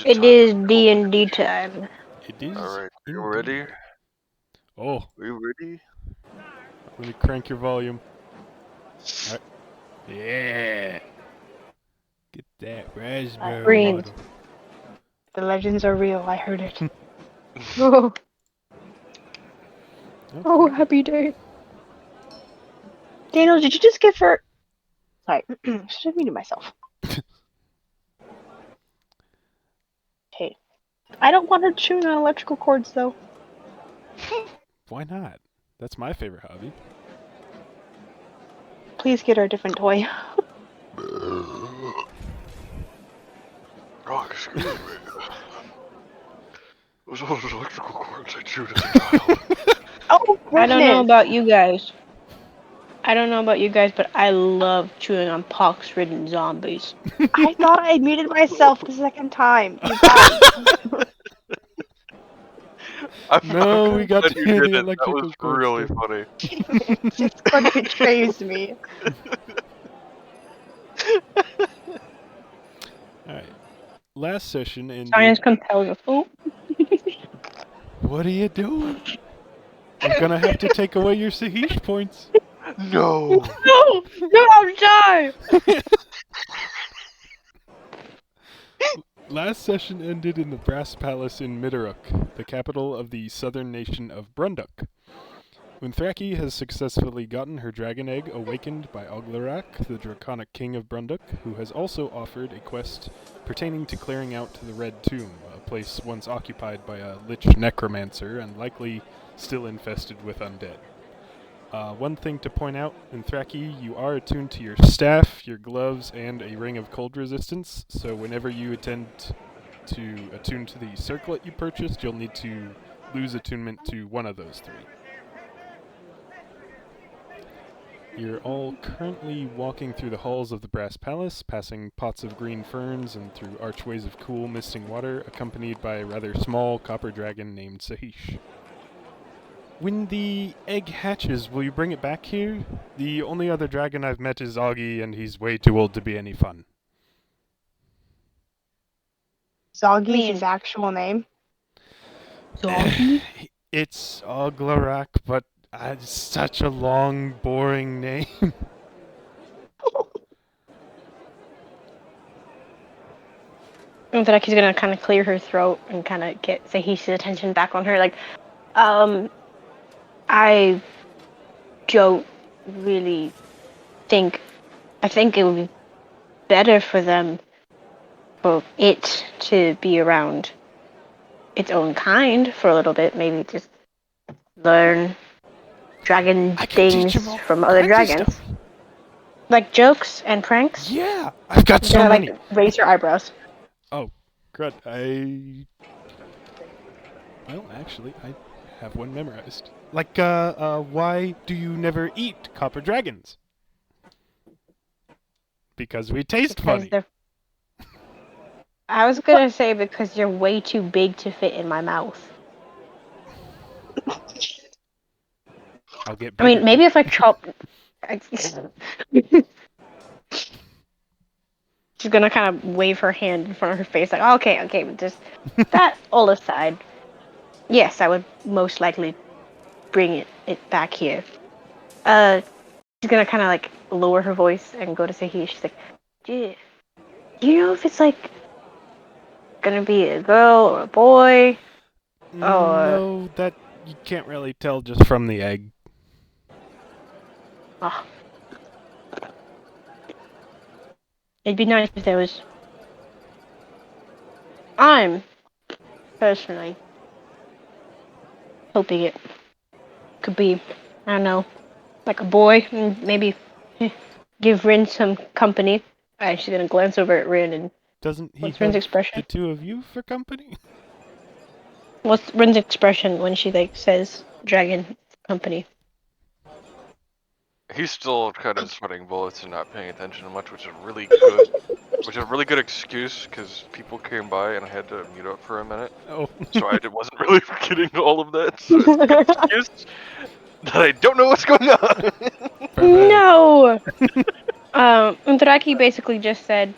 It is D&D time. It is Alright, you indeed. ready? Oh, We ready? let me crank your volume. Alright. Yeah. Get that raspberry Green. water. The legends are real. I heard it. Oh, Okay. happy day. Daniel, did you just give her? Sorry, should have muted myself. Hey, I don't want her chewing on electrical cords though. Why not? That's my favorite hobby. Please get her a different toy. Oh, excuse me. Those are those electrical cords I chewed as a child. Oh, I don't know goodness. about you guys. But I love chewing on pox-ridden zombies. I thought I had muted myself the second time. You guys. No, we I'm got glad to you hear did the it. That was electrical cord really story. funny. Discord betrays me. Alright. Last session ended. Science compels us. Oh, What are you doing? I'm gonna have to take away your Sahish points. No! no, I'm die. Last session ended in the Brass Palace in Midderuk, the capital of the southern nation of Brunduk. When Thraki has successfully gotten her dragon egg awakened by Oglarak, the draconic king of Brunduk, who has also offered a quest pertaining to clearing out the Red Tomb, a place once occupied by a lich necromancer and likely still infested with undead. One thing to point out, in Thraki, you are attuned to your staff, your gloves, and a ring of cold resistance, so whenever you attempt to attune to the circlet you purchased, you'll need to lose attunement to one of those three. You're all currently walking through the halls of the Brass Palace, passing pots of green ferns and through archways of cool, misting water, accompanied by a rather small copper dragon named Sahish. When the egg hatches, will you bring it back here? The only other dragon I've met is Augie, and he's way too old to be any fun. Zoggy's his actual name. Zombies? It's Oglarak, but it's such a long, boring name. I feel like he's gonna kind of clear her throat and kind of get Sahish's attention back on her. Like, I don't really think. I think it would be better for them, for it to be around its own kind for a little bit. Maybe just learn dragon I can teach things him all from other kinds of dragons, stuff. like jokes and pranks. Yeah, I've got You're so gonna many. like raise your eyebrows. Oh, crud. Well, actually, I have one memorized. Like, why do you never eat copper dragons? Because we taste funny. I was gonna say because you're way too big to fit in my mouth. I'll get I bigger. mean, maybe if I chop. She's gonna kind of wave her hand in front of her face, like, okay, but just that all aside. Yes, I would most likely bring it back here. She's gonna kind of like lower her voice and go to Sahi. She's like, do you know if it's like gonna be a girl or a boy? No, that you can't really tell just from the egg. Oh. It'd be nice if there was. I'm personally hoping it could be, I don't know, like a boy, and maybe give Rin some company. She's gonna glance over at Rin and Doesn't he what's Rin's have expression? the two of you for company? What's Rin's expression when she like says dragon company? He's still kind of sweating bullets and not paying attention much, which is really good. Which is a really good excuse because people came by and I had to mute up for a minute, Oh. so I wasn't really getting all of that. So it's a good excuse that I don't know what's going on. No. Undraki basically just said,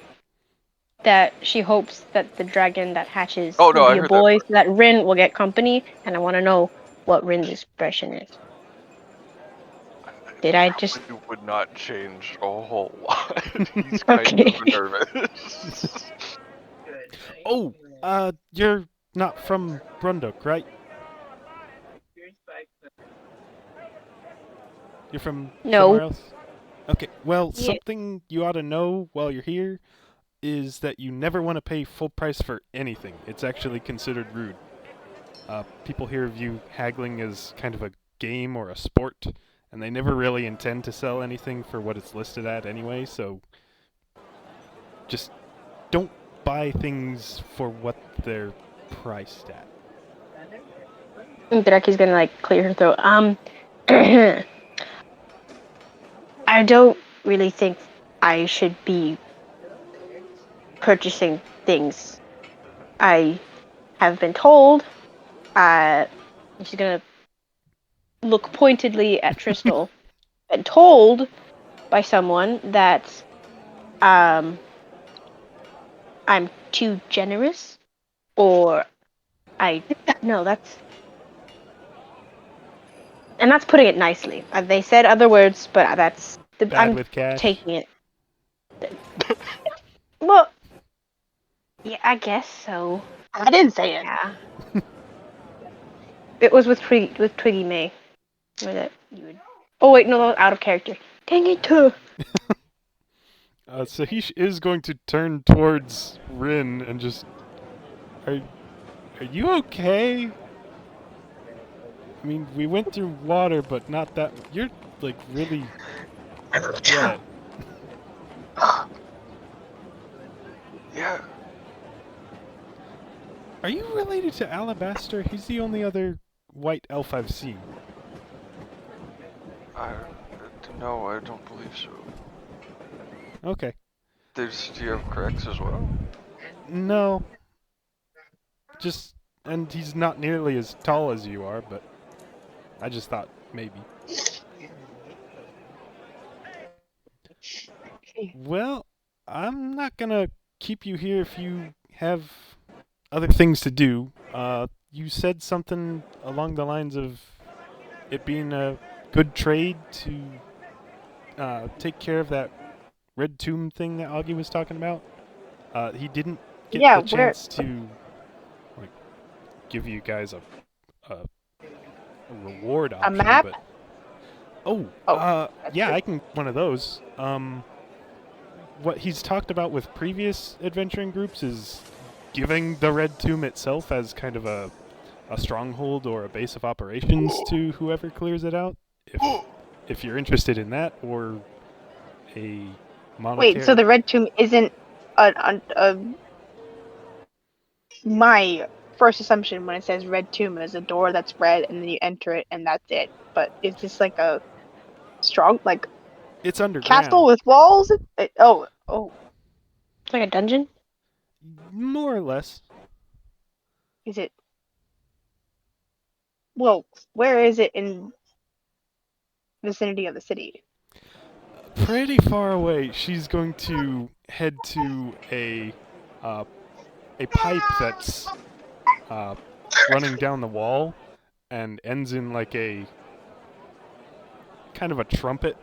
that she hopes that the dragon that hatches Oh, no, will I be a heard that boy, part. so that Rin will get company. And I want to know what Rin's expression is. Did I just? Probably would not change a whole lot. He's kind Okay. of nervous. Oh, you're not from Brunduk, right? You're from No. somewhere else? Okay, well, Yeah. something you ought to know while you're here is that you never want to pay full price for anything. It's actually considered rude. People here view haggling as kind of a game or a sport, and they never really intend to sell anything for what it's listed at anyway, so just don't buy things for what they're priced at. Draki's gonna like clear her throat. I don't really think I should be purchasing things. I have been told. She's gonna look pointedly at Tristal. Been told by someone that um, I'm too generous, or I no, that's putting it nicely. They said other words, but Bad I'm with cash? taking it. Well, yeah, I guess so. I didn't say it. Yeah, it was with Twiggy May. Or that you would. Oh wait, no, that was out of character. Dang it, too. Sahish is going to turn towards Rin and just... Are you okay? I mean, we went through water, but not that... You're, like, really wet. Yeah, Are you related to Alabaster? He's the only other white elf I've seen. no, I don't believe so. Okay. Do you have cracks as well? No. Just... And he's not nearly as tall as you are, but... I just thought, maybe. Well, I'm not gonna keep you here if you have other things to do. You said something along the lines of it being a good trade to take care of that red tomb thing that Augie was talking about. He didn't get Yeah, the where? chance to like give you guys a reward A option, map? but oh, That's yeah, good. I can one of those. What he's talked about with previous adventuring groups is giving the Red Tomb itself as kind of a stronghold or a base of operations to whoever clears it out. If you're interested in that, or a Wait, so monetary... the red tomb isn't my first assumption when it says red tomb is a door that's red and then you enter it and that's it. But is this like a strong like It's castle underground, with walls? Oh, It's like a dungeon. more or less. is it? Well, where is it in vicinity of the city? Pretty far away. She's going to head to a pipe that's running down the wall and ends in like a kind of a trumpet,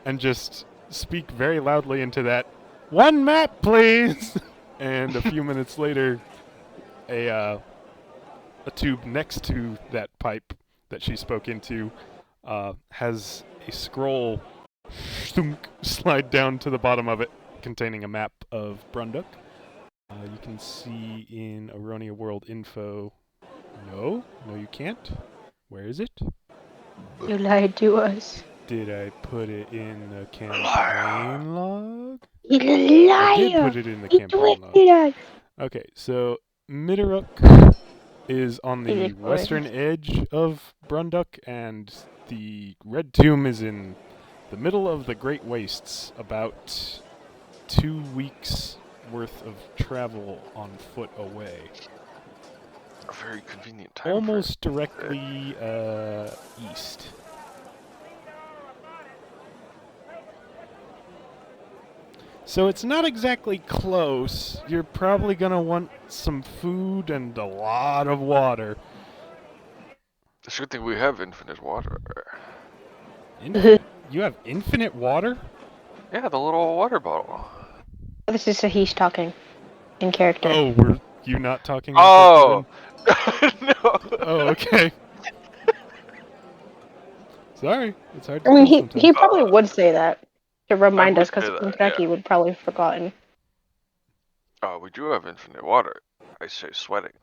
and just speak very loudly into that. One map, please. And a few minutes later, a tube next to that pipe that she spoke into has a scroll slide down to the bottom of it, containing a map of Brunduk. You can see in Aronia World info. No, you can't. Where is it? You lied to us. Did I put it in the campaign log? You I did liar! put it in the You campaign log. twisted us. Okay, so Mitteruk is on Is the it western orange? edge of Brunduk, and the Red Tomb is in the middle of the Great Wastes, about 2 weeks worth of travel on foot away. A very convenient time. Almost directly east. So it's not exactly close. You're probably gonna want some food and a lot of water. It's a good thing we have infinite water. Infinite? You have infinite water? Yeah, the little water bottle. This is Sahish talking in character. Oh, were you not talking in Oh! character No! then? Oh, okay. Sorry, it's hard to I mean, tell he sometimes. probably would say that to remind would us, because say that, Kentucky yeah. would probably have forgotten. Oh, we do have infinite water. I say sweating.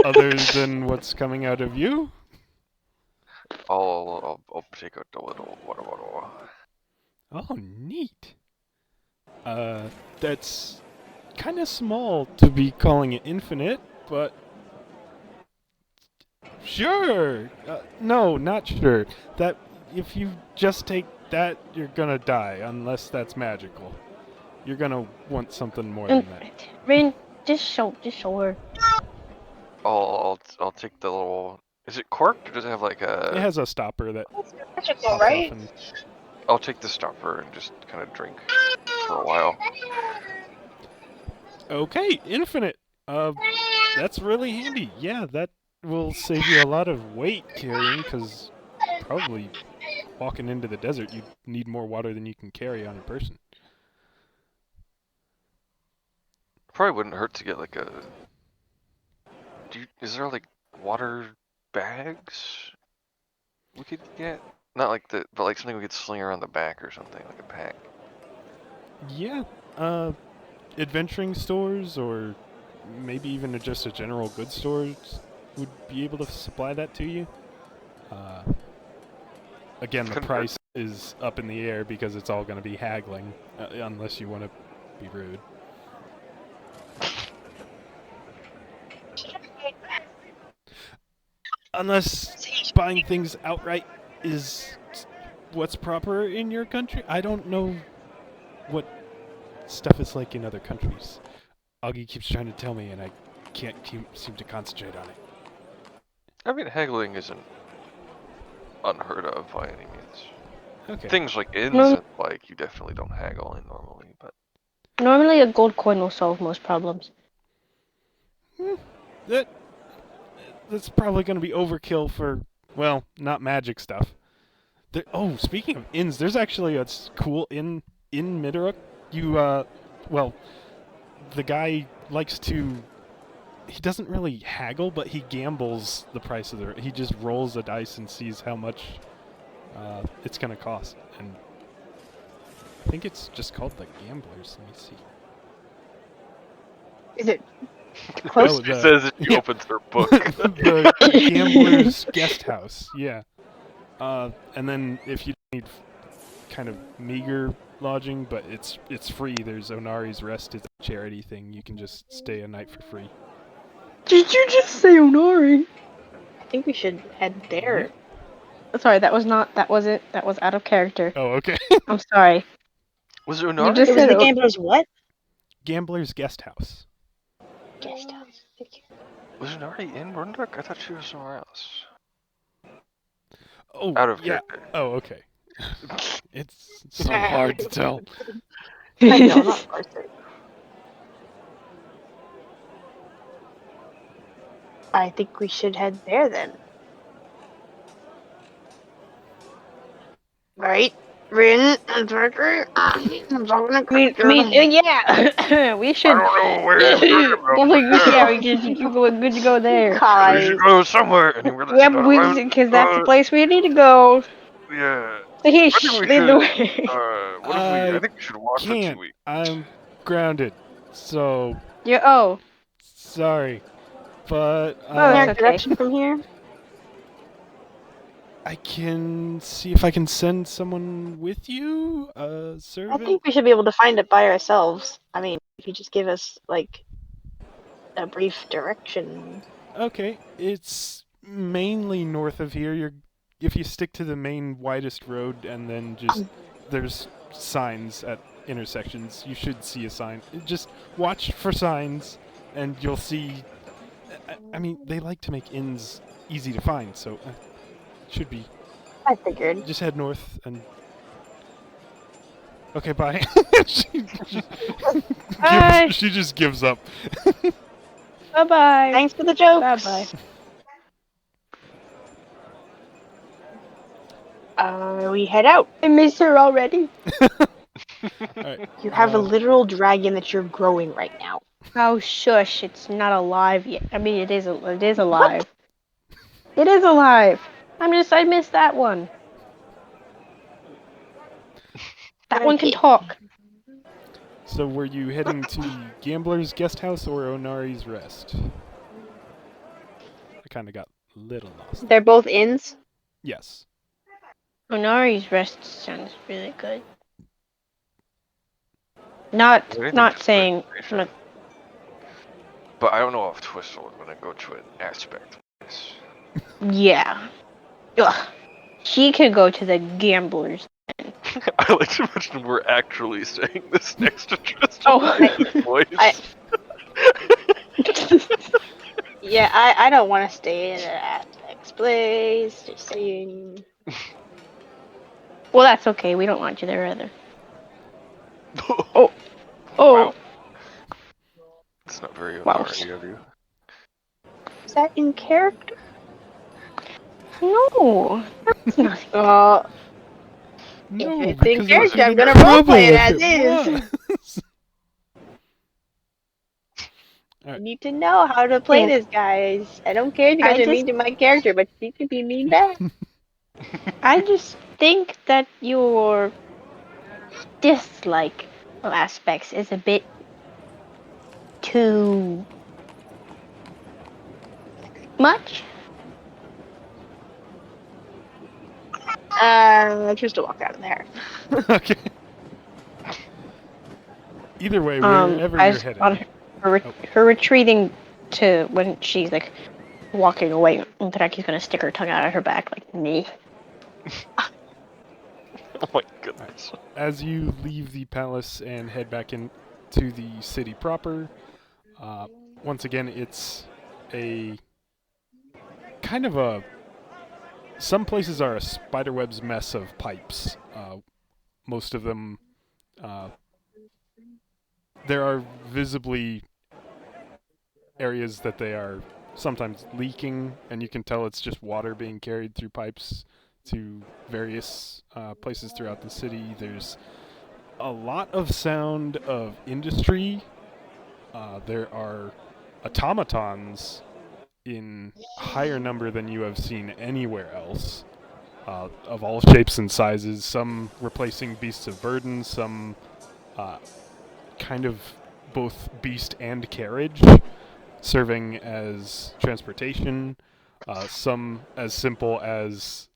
Other than what's coming out of you? I'll take out the little water bottle. Oh, neat. That's kind of small to be calling it infinite, but sure. No, not sure. That if you just take that, you're gonna die unless that's magical. You're gonna want something more than that. Rin, just show her. I'll take the little. Is it corked or does it have like It a? has a stopper that Magical, pops off right? and I'll take the stopper and just kind of drink for a while. okay, infinite. That's really handy. Yeah, that will save you a lot of weight carrying, because probably walking into the desert, you need more water than you can carry on a person. Probably wouldn't hurt to get like a. Is there like water bags we could get? Not like the, but like something we could sling around the back or something, like a pack. Yeah, adventuring stores or maybe even just a general goods stores would be able to supply that to you. Again, the Couldn't hurt. price is up in the air because it's all going to be haggling, unless you want to be rude. Unless buying things outright is what's proper in your country. I don't know what stuff is like in other countries. Augie keeps trying to tell me, and I can't seem to concentrate on it. I mean, haggling isn't unheard of by any means. Okay. Things like inns No. and like you definitely don't haggle in normally, but Normally, a gold coin will solve most problems. That's probably going to be overkill for, well, not magic stuff. Oh, speaking of inns, there's actually a cool inn in Midoruk. Well, the guy likes to. He doesn't really haggle, but he gambles the price of the. He just rolls a dice and sees how much it's going to cost. And I think it's just called the Gamblers. Let me see. Is it close? Oh, she says it, she opens her book. The Gambler's Guest House, yeah. And then if you need kind of meager lodging, but it's free. There's Onari's Rest. It's a charity thing. You can just stay a night for free. Did you just say Onari? I think we should head there. Sorry, that was not. That wasn't. That was out of character. Oh, okay. I'm sorry. Was it You Unari? just It was said the Gambler's what? Gambler's Guest House. Guest house. Was Unari in Brunduk? I thought she was somewhere else. Oh, Out of yeah. character. Oh, okay. It's so hard to tell. I know, not Arthur. I think we should head there then. Right? Rin and Parker? I'm talking to I mean, yeah, we should. I don't know where Yeah, we should go. Good to go there. we Kai. should go somewhere anywhere that's Yeah, got around. because that's the place we need to go. Yeah. He I think we lead the should. way. What if we? I think we should watch for 2 Can't. weeks. I'm grounded. So, Yeah. Oh. sorry. But, Oh, Is there that's a okay. direction from here? I can see if I can send someone with you. I Servant. think we should be able to find it by ourselves. I mean, if you just give us, like, a brief direction. Okay, it's mainly north of here. If you stick to the main widest road and then just there's signs at intersections, you should see a sign. Just watch for signs, and you'll see. I mean, they like to make inns easy to find, so should be. I figured. Just head north and Okay, bye. Bye. She just gives up. Bye bye. Thanks for the jokes. Bye-bye. We head out. I miss her already. Alright. You have a literal dragon that you're growing right now. Oh shush! It's not alive yet. I mean, it is. It is alive. It is alive. I missed that one. That one can Okay. talk. So were you heading to the Gambler's Guest House or Onari's Rest? I kind of got a little lost. They're both inns. Yes. Onari's rest sounds really good. Not Anything's saying. speculation. But I don't know if Twistle is gonna go to an aspect place. Yeah. Ugh. She could go to the gamblers. I like to imagine we're actually saying this next to Tristan. Oh. Voice. Yeah, I don't want to stay in an aspect's place. Just saying. Well, that's okay. We don't want you there either. Oh. Oh. Wow. It's not very Wow. authority of you. Is that in character? No. That's not. No, If it's because in character, I'm get in gonna roleplay trouble it if as is. was. I need to know how to play this, guys. I don't care if you guys I are mean to my character, but you can be mean back. I just think that your dislike of aspects is a bit too much. Just to walk out of there. Okay. Either way, wherever I you're just headed. thought her retreating to when she's like walking away, Draki's gonna stick her tongue out at her back like me. Oh my goodness. As you leave the palace and head back into the city proper, once again, it's a kind of a. Some places are a spiderweb's mess of pipes. Most of them, there are visibly areas that they are sometimes leaking, and you can tell it's just water being carried through pipes to various places throughout the city. There's a lot of sound of industry. There are automatons in higher number than you have seen anywhere else, of all shapes and sizes, some replacing beasts of burden, some kind of both beast and carriage, serving as transportation, some as simple as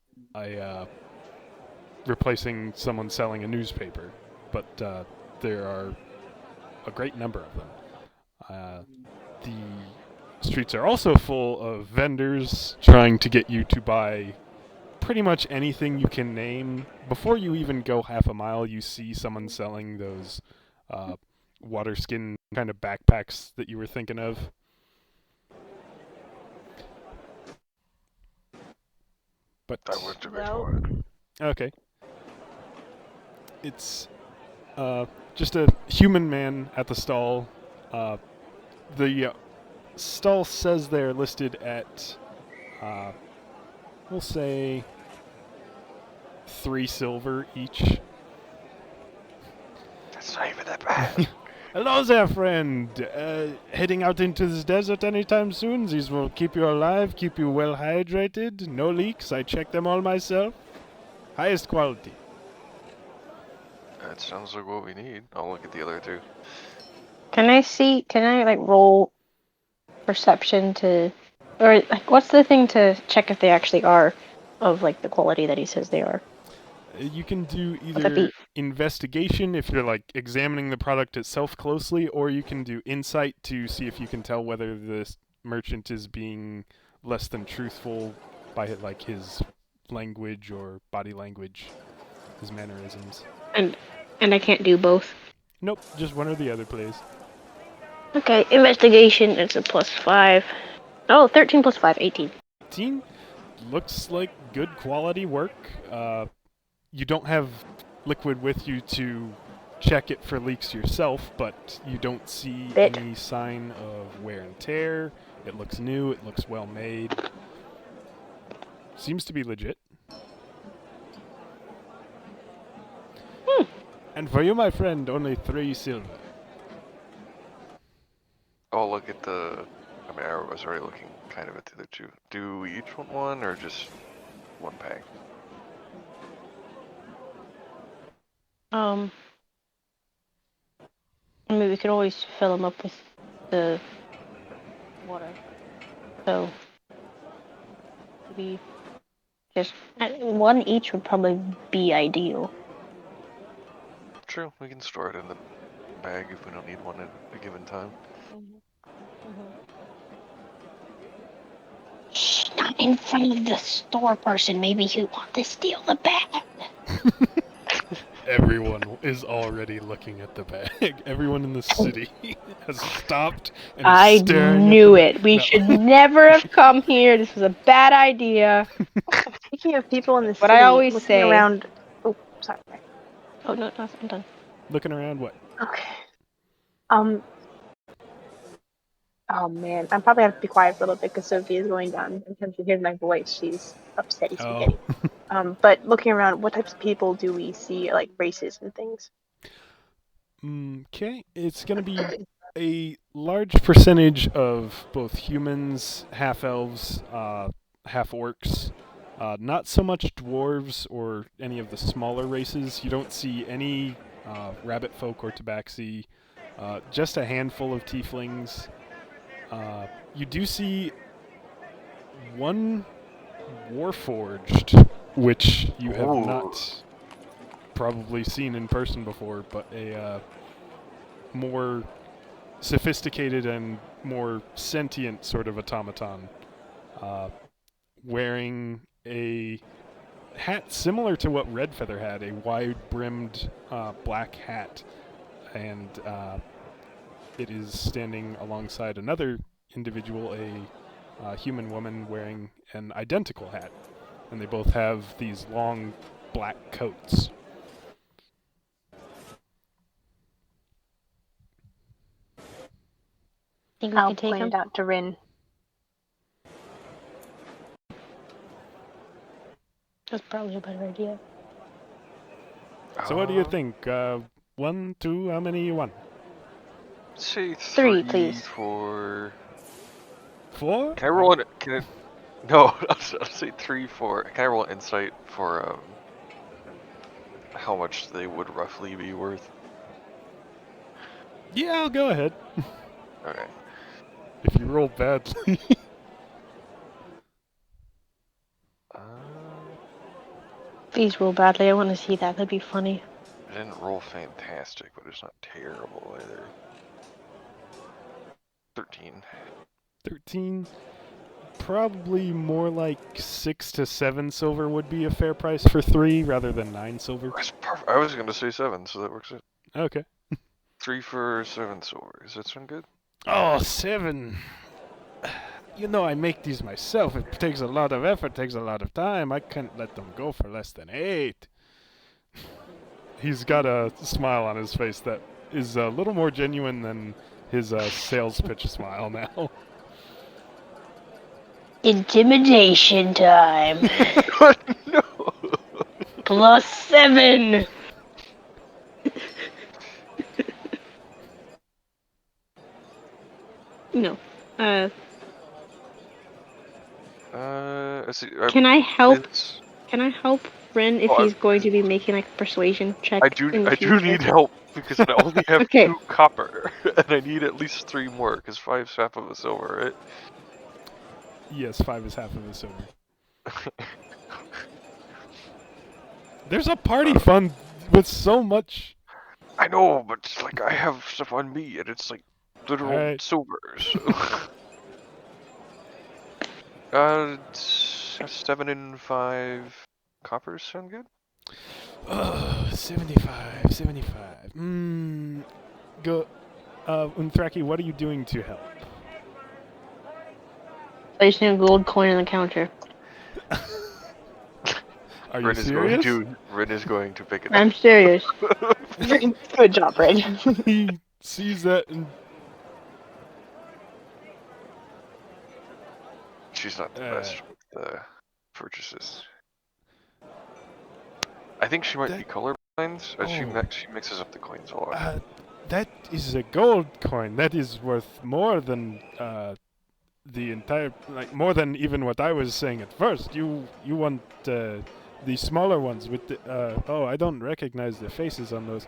replacing someone selling a newspaper, but there are a great number of them. The streets are also full of vendors trying to get you to buy pretty much anything you can name. Before you even go half a mile, you see someone selling those water skin kind of backpacks that you were thinking of. But I worked a bit Well- for it. okay, it's just a human man at the stall. The stall says they're listed at, we'll say, 3 silver each. That's not even that bad. Hello there, friend. Heading out into this desert anytime soon? These will keep you alive, keep you well hydrated. No leaks. I check them all myself. Highest quality. That sounds like what we need. I'll look at the other two. Can I like roll perception to, or like what's the thing to check if they actually are of like the quality that he says they are? You can do that either be? investigation if you're like examining the product itself closely, or you can do insight to see if you can tell whether this merchant is being less than truthful by like his language or body language, his mannerisms. And I can't do both. Nope, just one or the other, please. Okay, investigation. It's a +5. Oh, 13 + 5, 18. 18 looks like good quality work. You don't have liquid with you to check it for leaks yourself, but you don't see Bit. any sign of wear and tear. It looks new. It looks well made. Seems to be legit. And for you, my friend, only 3 silver. Oh, look at the. I mean, I was already looking kind of at the other two. Do we each want one or just one pack? I mean, we could always fill them up with the water. So maybe just one each would probably be ideal. True, we can store it in the bag if we don't need one at a given time. Shh, not in front of the store person. Maybe he'll want to steal the bag. Everyone is already looking at the bag. Everyone in the city has stopped and is I staring knew at it. We No. should never have come here. This was a bad idea. Speaking of people in the What city, I always looking say. around. Oh, sorry. Oh no, I'm done. Looking around what? Okay. Oh man, I'm probably have to be quiet for a little bit because Sophie is going down. In terms of hearing my voice, she's upset as Oh. spaghetti. But looking around, what types of people do we see, like races and things? Okay, it's going to be a large percentage of both humans, half-elves, half-orcs. Not so much dwarves or any of the smaller races. You don't see any rabbit folk or tabaxi. Just a handful of tieflings. You do see one warforged, which you have Ooh. not probably seen in person before, but a more sophisticated and more sentient sort of automaton, wearing a hat similar to what Redfeather had, a wide-brimmed black hat, and it is standing alongside another individual, a human woman wearing an identical hat, and they both have these long black coats. Think we I'll can take point him? it out to Rin. That's probably a better idea. So what do you think? 1, 2, how many you want? Say Three, 3 please. for. 4? Can I roll it? Can it? No, I'll say 3 for. Can I roll an insight for how much they would roughly be worth? Yeah, I'll go ahead. Okay. If you roll badly. Uh, Please roll badly. I want to see that. That'd be funny. I didn't roll fantastic, but it's not terrible either. 13. 13. Probably more like 6 to 7 silver would be a fair price for 3 rather than 9 silver. That's perfect. I was gonna say 7, so that works out. Okay. 3 for 7 silver. Does that sound good? Oh, 7. You know, I make these myself. It takes a lot of effort, takes a lot of time. I can't let them go for less than 8. He's got a smile on his face that is a little more genuine than his sales pitch smile now. Intimidation time. No. +7. No. Let's see. Can I help? It's- Can I help Ren if Oh, he's going to be making like a persuasion check I in the do future? need help because I only have Okay. 2 copper, and I need at least 3 more because 5's half of a silver, right? Yes, 5 is half of a silver. There's a party fund with so much. I know, but it's like I have stuff on me, and it's like literal Alright. silver. So. 7 and 5 coppers sound good. 75. Go. Unthraki, what are you doing to help? Placing a gold coin on the counter. Are you serious? Rin is going to pick it I'm up. serious. Good job, Red. He sees that and She's not the best with the purchases. I think she might be colorblind. She mixes up the coins a lot. that is a gold coin. That is worth more than the entire, like more than even what I was saying at first. You want the smaller ones with the oh, I don't recognize the faces on those.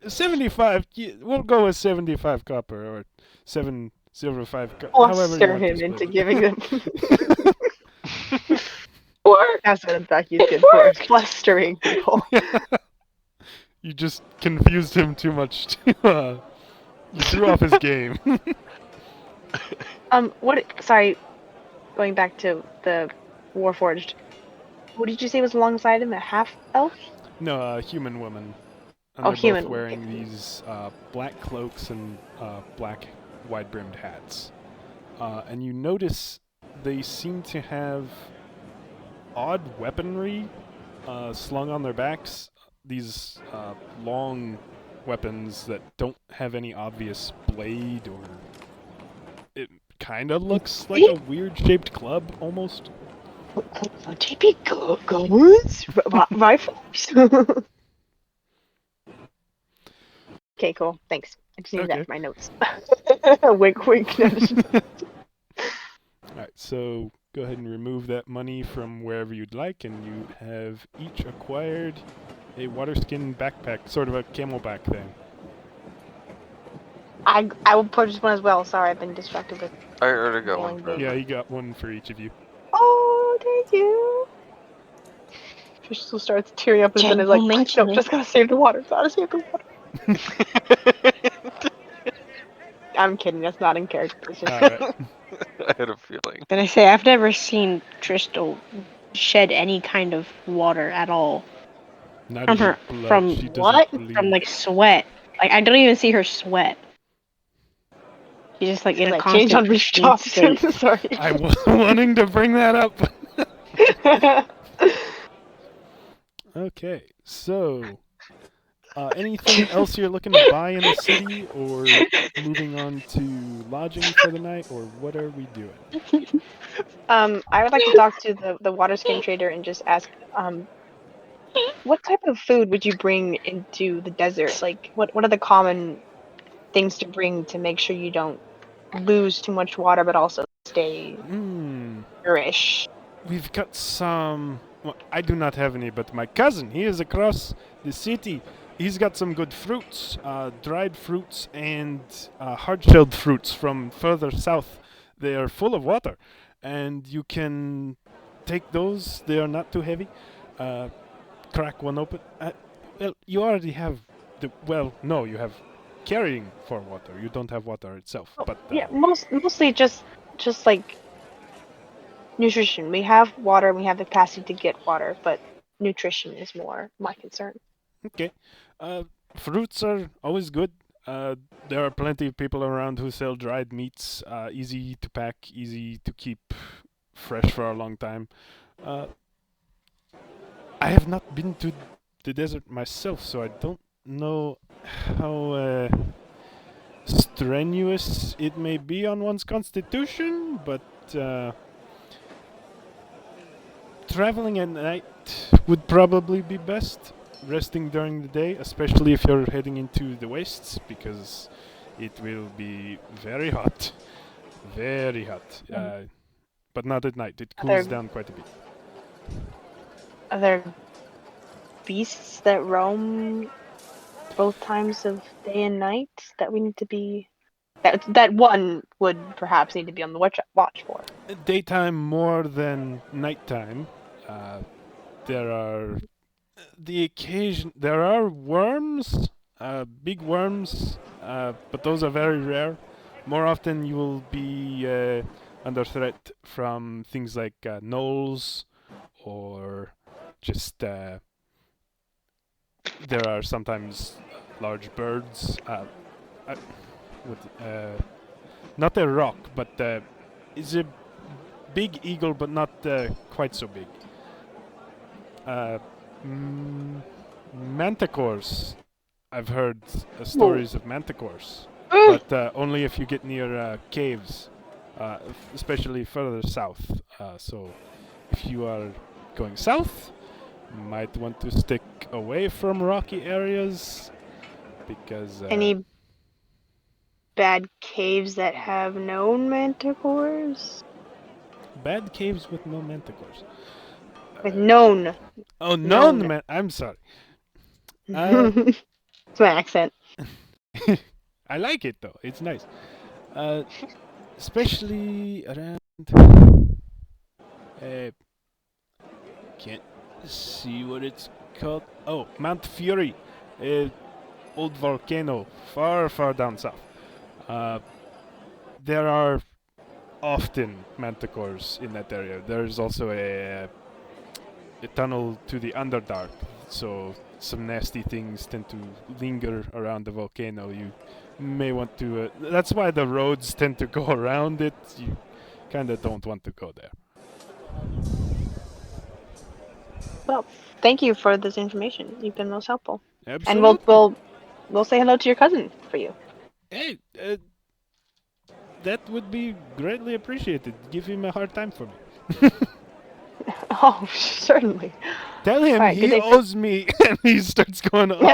75. We'll go with 75 copper or 7 silver 5 however you Foster want to him split into it. giving them. Or that's what in fact he's good for. Flustering people. You just confused him too much. You threw off his game. What? Sorry, going back to the Warforged. What did you say was alongside him? A half elf? No, a human woman. And Oh, they're both human. wearing these black cloaks and black wide-brimmed hats. And you notice they seem to have odd weaponry slung on their backs. These long weapons that don't have any obvious blade, or it kind of looks like a weird-shaped club, almost. TP guns? Rifles? Okay, cool. Thanks. I just need that for my notes. Wink, wink. Alright, so go ahead and remove that money from wherever you'd like, and you have each acquired a water skin backpack, sort of a camelback thing. I will purchase one as well. Sorry, I've been distracted with. I already got one. Yelling Yeah, you got one for each of you. Oh, thank you. Crystal starts tearing up and then is like, no, just gotta save the water. Gotta save the water. I'm kidding. That's not in character. It's just Alright. I had a feeling. Then I say I've never seen Tristal shed any kind of water at all. Not From even her, blood. from She doesn't what? bleed. From like sweat. Like I don't even see her sweat. She's just like in a constant change on clean rooftops. state. Sorry. I was wanting to bring that up. Okay, so anything else you're looking to buy in the city, or moving on to lodging for the night, or what are we doing? I would like to talk to the water skin trader and just ask, what type of food would you bring into the desert? Like, what are the common things to bring to make sure you don't lose too much water, but also stay nourished? We've got some. Well, I do not have any, but my cousin, he is across the city. He's got some good fruits, dried fruits and hard-shelled fruits from further south. They are full of water, and you can take those. They are not too heavy. Crack one open. Well, you already have the. Well, no, you have carrying for water. You don't have water itself, but Yeah, mostly just like nutrition. We have water, we have the capacity to get water, but nutrition is more my concern. Okay. Fruits are always good. There are plenty of people around who sell dried meats. Easy to pack, easy to keep fresh for a long time. I have not been to the desert myself, so I don't know how strenuous it may be on one's constitution, but traveling at night would probably be best. Resting during the day, especially if you're heading into the wastes, because it will be very hot. Very hot. But not at night. It cools down quite a bit. Are there beasts that roam both times of day and night that we need to be that one would perhaps need to be on the watch for? Daytime more than nighttime. There are there are worms, big worms, but those are very rare. More often you will be under threat from things like gnolls, or just there are sometimes large birds. Not a rock, but is a big eagle, but not quite so big. Manticores. I've heard stories of manticores, but only if you get near caves, especially further south. So, if you are going south, you might want to stick away from rocky areas because Any bad caves that have known manticores? bad caves with no manticores. With known. Oh, known. known I'm sorry. It's my accent. I like it though. It's nice. Especially around. Can't see what it's called. Oh, Mount Fury, old volcano, far, far down south. There are often manticores in that area. There's also a tunnel to the Underdark, so some nasty things tend to linger around the volcano. You may want to. That's why the roads tend to go around it. You kind of don't want to go there. Well, thank you for this information. You've been most helpful. Absolutely. And we'll say hello to your cousin for you. Hey, that would be greatly appreciated. Give him a hard time for me. Oh, certainly. Tell him Alright, good he day. owes me, and he starts going on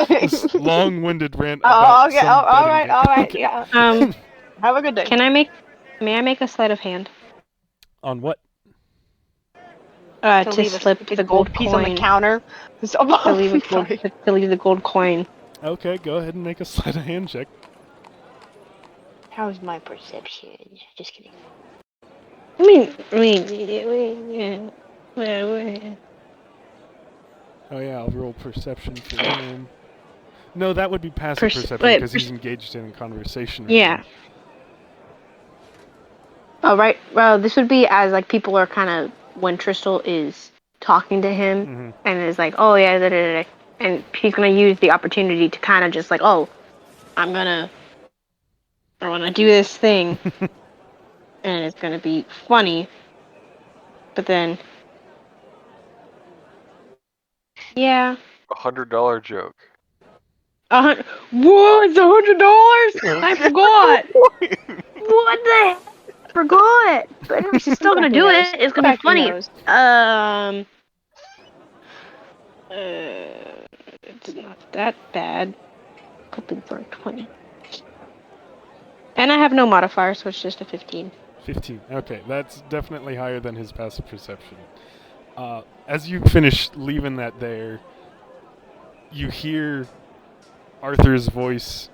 this long-winded rant Oh, about okay. some All betting right. game. All right. Okay. Yeah. Have a good day. May I make a sleight of hand? On what? to To leave a slip stupid the gold piece coin. on the counter. So, To leave a gold, sorry. to leave the gold coin. Okay, go ahead and make a sleight of hand check. How's my perception? Just kidding. Yeah. Oh yeah, I'll roll perception for him. No, that would be passive perception because he's engaged in a conversation. Right Yeah. Oh, right. Well, this would be as like people are kind of when Tristal is talking to him and is like, oh yeah, da, da, da, and he's gonna use the opportunity to kind of just like, oh, I want to do this thing, and it's gonna be funny, but then, yeah. $100 joke. What? It's $100? I forgot. What the heck? Forgot. But anyway, she's still gonna do it. It's gonna be funny. It's not that bad. Hoping for a 20. And I have no modifier, so it's just a 15. 15. Okay, that's definitely higher than his passive perception. As you finish leaving that there, you hear Arthur's voice.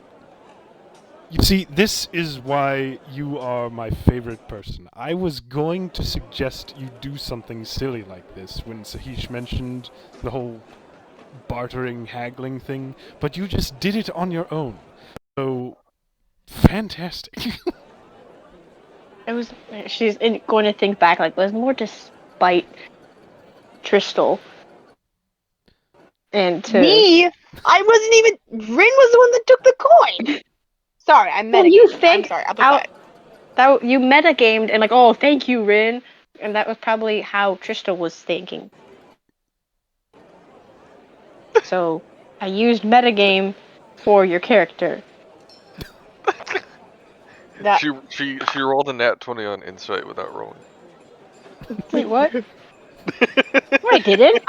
You see, this is why you are my favorite person. I was going to suggest you do something silly like this when Sahish mentioned the whole bartering, haggling thing, but you just did it on your own. So, fantastic. She's going to think back, like, there's more to spite Tristal. And to... Me? I wasn't even... Rin was the one that took the coin! Sorry, I metagamed. I'm sorry, you metagamed and like, oh, thank you, Rin. And that was probably how Tristal was thinking. So, I used metagame for your character. She rolled a nat 20 on insight without rolling. Wait, what? No, I didn't.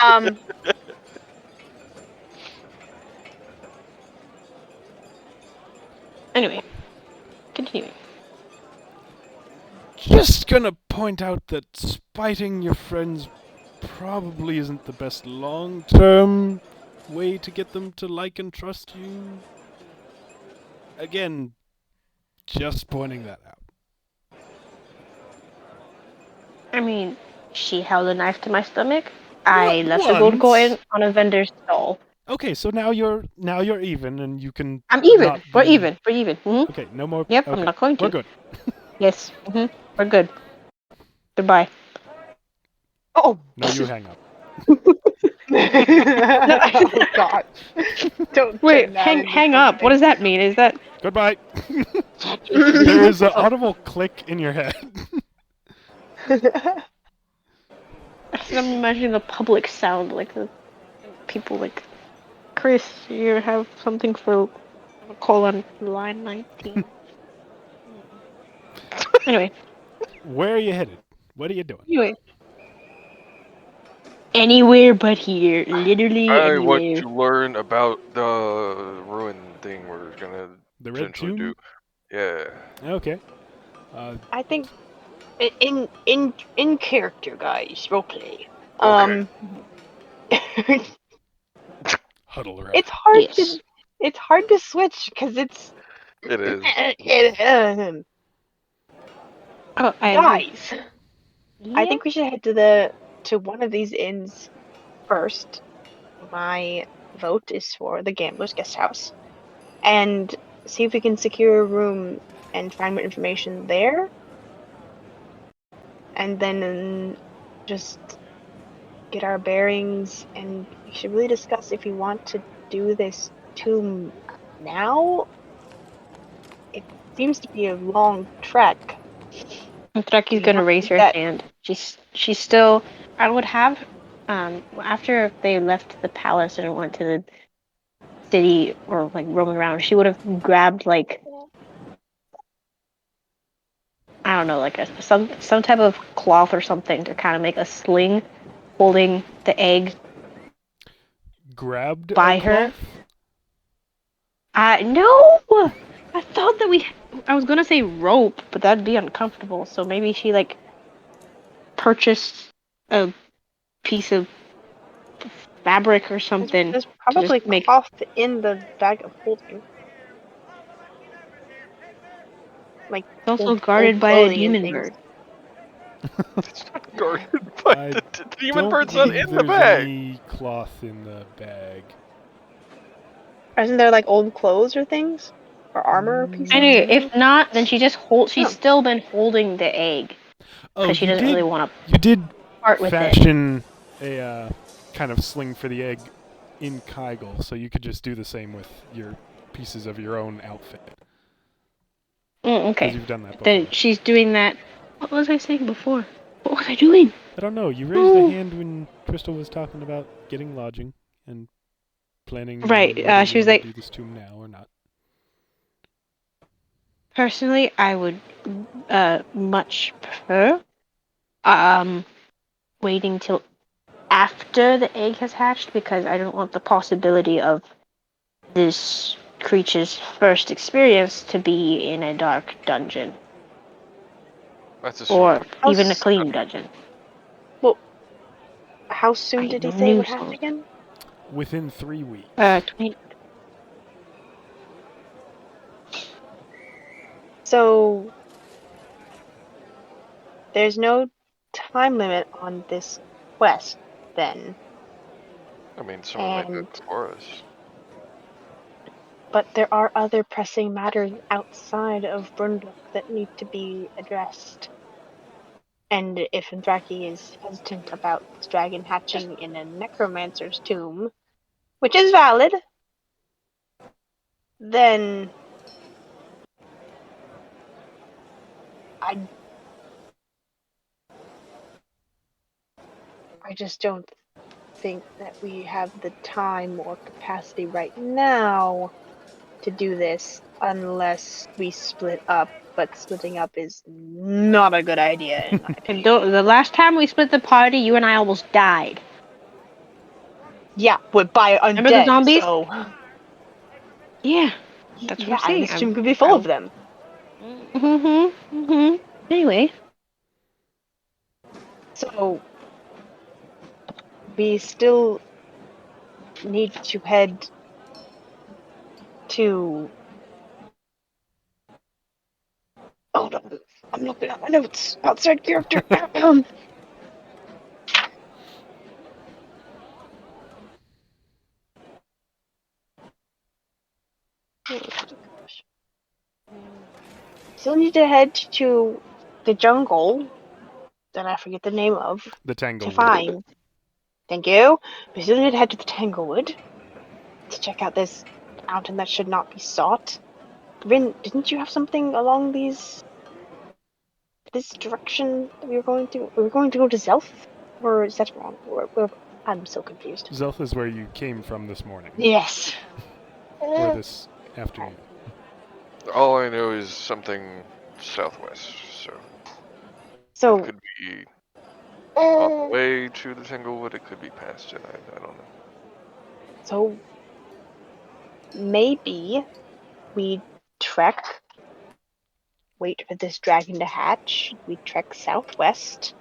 Anyway, continuing. Just gonna point out that spiting your friends probably isn't the best long-term way to get them to like and trust you. Again, just pointing that out. I mean, she held a knife to my stomach. I left a gold coin on a vendor's stall. Okay, so now you're even, and you can. I'm even. We're even. Mm-hmm. Okay, no more. Yep, okay. I'm not going to. We're good. Yes. We're good. Goodbye. Oh. No, you hang up. Oh God! Don't wait. Hang up. What does that mean? Is that goodbye? There is an audible click in your head. I'm imagining the public sound, like the people like, Chris, you have something for a call on line 19. Anyway, Where are you headed? What are you doing? Anyway, anywhere but here, literally I want anywhere. to learn about the ruin thing we're gonna The Red potentially Tomb? do. Yeah. Okay. I think in character, guys, roleplay. Okay. Huddle around. It's hard Yes. to switch because it's It is. Oh, I agree. guys. I Yeah. think we should head to one of these inns first. My vote is for the Gambler's Guest House, and see if we can secure a room and find more information there, and then just get our bearings. And we should really discuss if we want to do this tomb now. It seems to be a long trek. Do Thraki's we gonna want to raise do her that? hand. She's still. I would have. After they left the palace and went to the city or like roaming around, she would have grabbed like, I don't know, like some type of cloth or something to kind of make a sling, holding the egg Grabbed a by her. cloth? No. I thought that we. I was gonna say rope, but that'd be uncomfortable. So maybe she like purchased a piece of fabric or something There's to just probably make. cloth in the bag of holding, like It's also old guarded by a clothing and demon things. bird. It's not guarded by I the demon don't bird's not believe in the there's bag. any cloth in the bag. Isn't there like old clothes or things, or armor or pieces? Anyway, if not, then she just hold. She's Oh. still been holding the egg Oh, because she doesn't really want to You did part with it. fashion a kind of sling for the egg in Kygel, so you could just do the same with your pieces of your own outfit. Because Okay. you've done that before. Then she's doing that. What was I saying before? What was I doing? I don't know. You raised a hand when Crystal was talking about getting lodging and planning Right, whether she you was want like- to do this tomb now or not. Personally, I would much prefer waiting till after the egg has hatched because I don't want the possibility of this creature's first experience to be in a dark dungeon That's or assuming. even a clean dungeon. Well, how soon I did he no say it new would happen souls. again? Within 3 weeks. 20. So there's no time limit on this quest, then. I mean, someone made And that for us. but there are other pressing matters outside of Brunduk that need to be addressed. And if Andraki is hesitant about this dragon hatching in a necromancer's tomb, which is valid, then I just don't think that we have the time or capacity right now to do this unless we split up. But splitting up is not a good idea in my And opinion. the last time we split the party, you and I almost died. Yeah, but by Remember the undead, zombies? so Yeah, that's what I'm yeah, saying. this tomb could be full of them. Anyway, So we still need to head to. Oh no, I'm looking at my notes. Outside character. Still need to head to the jungle that I forget the name of The to Tanglewood. find. Thank you. We still need to head to the Tanglewood to check out this mountain that should not be sought. Rin, didn't you have something along these this direction that we were going to? We were going to go to Zelf, or is that wrong? I'm so confused. Zelth is where you came from this morning, Yes. or this afternoon. All I know is something southwest, so it So could be on the way to the Tanglewood, it could be past it, I don't know. so maybe we trek. Wait for this dragon to hatch. We trek southwest,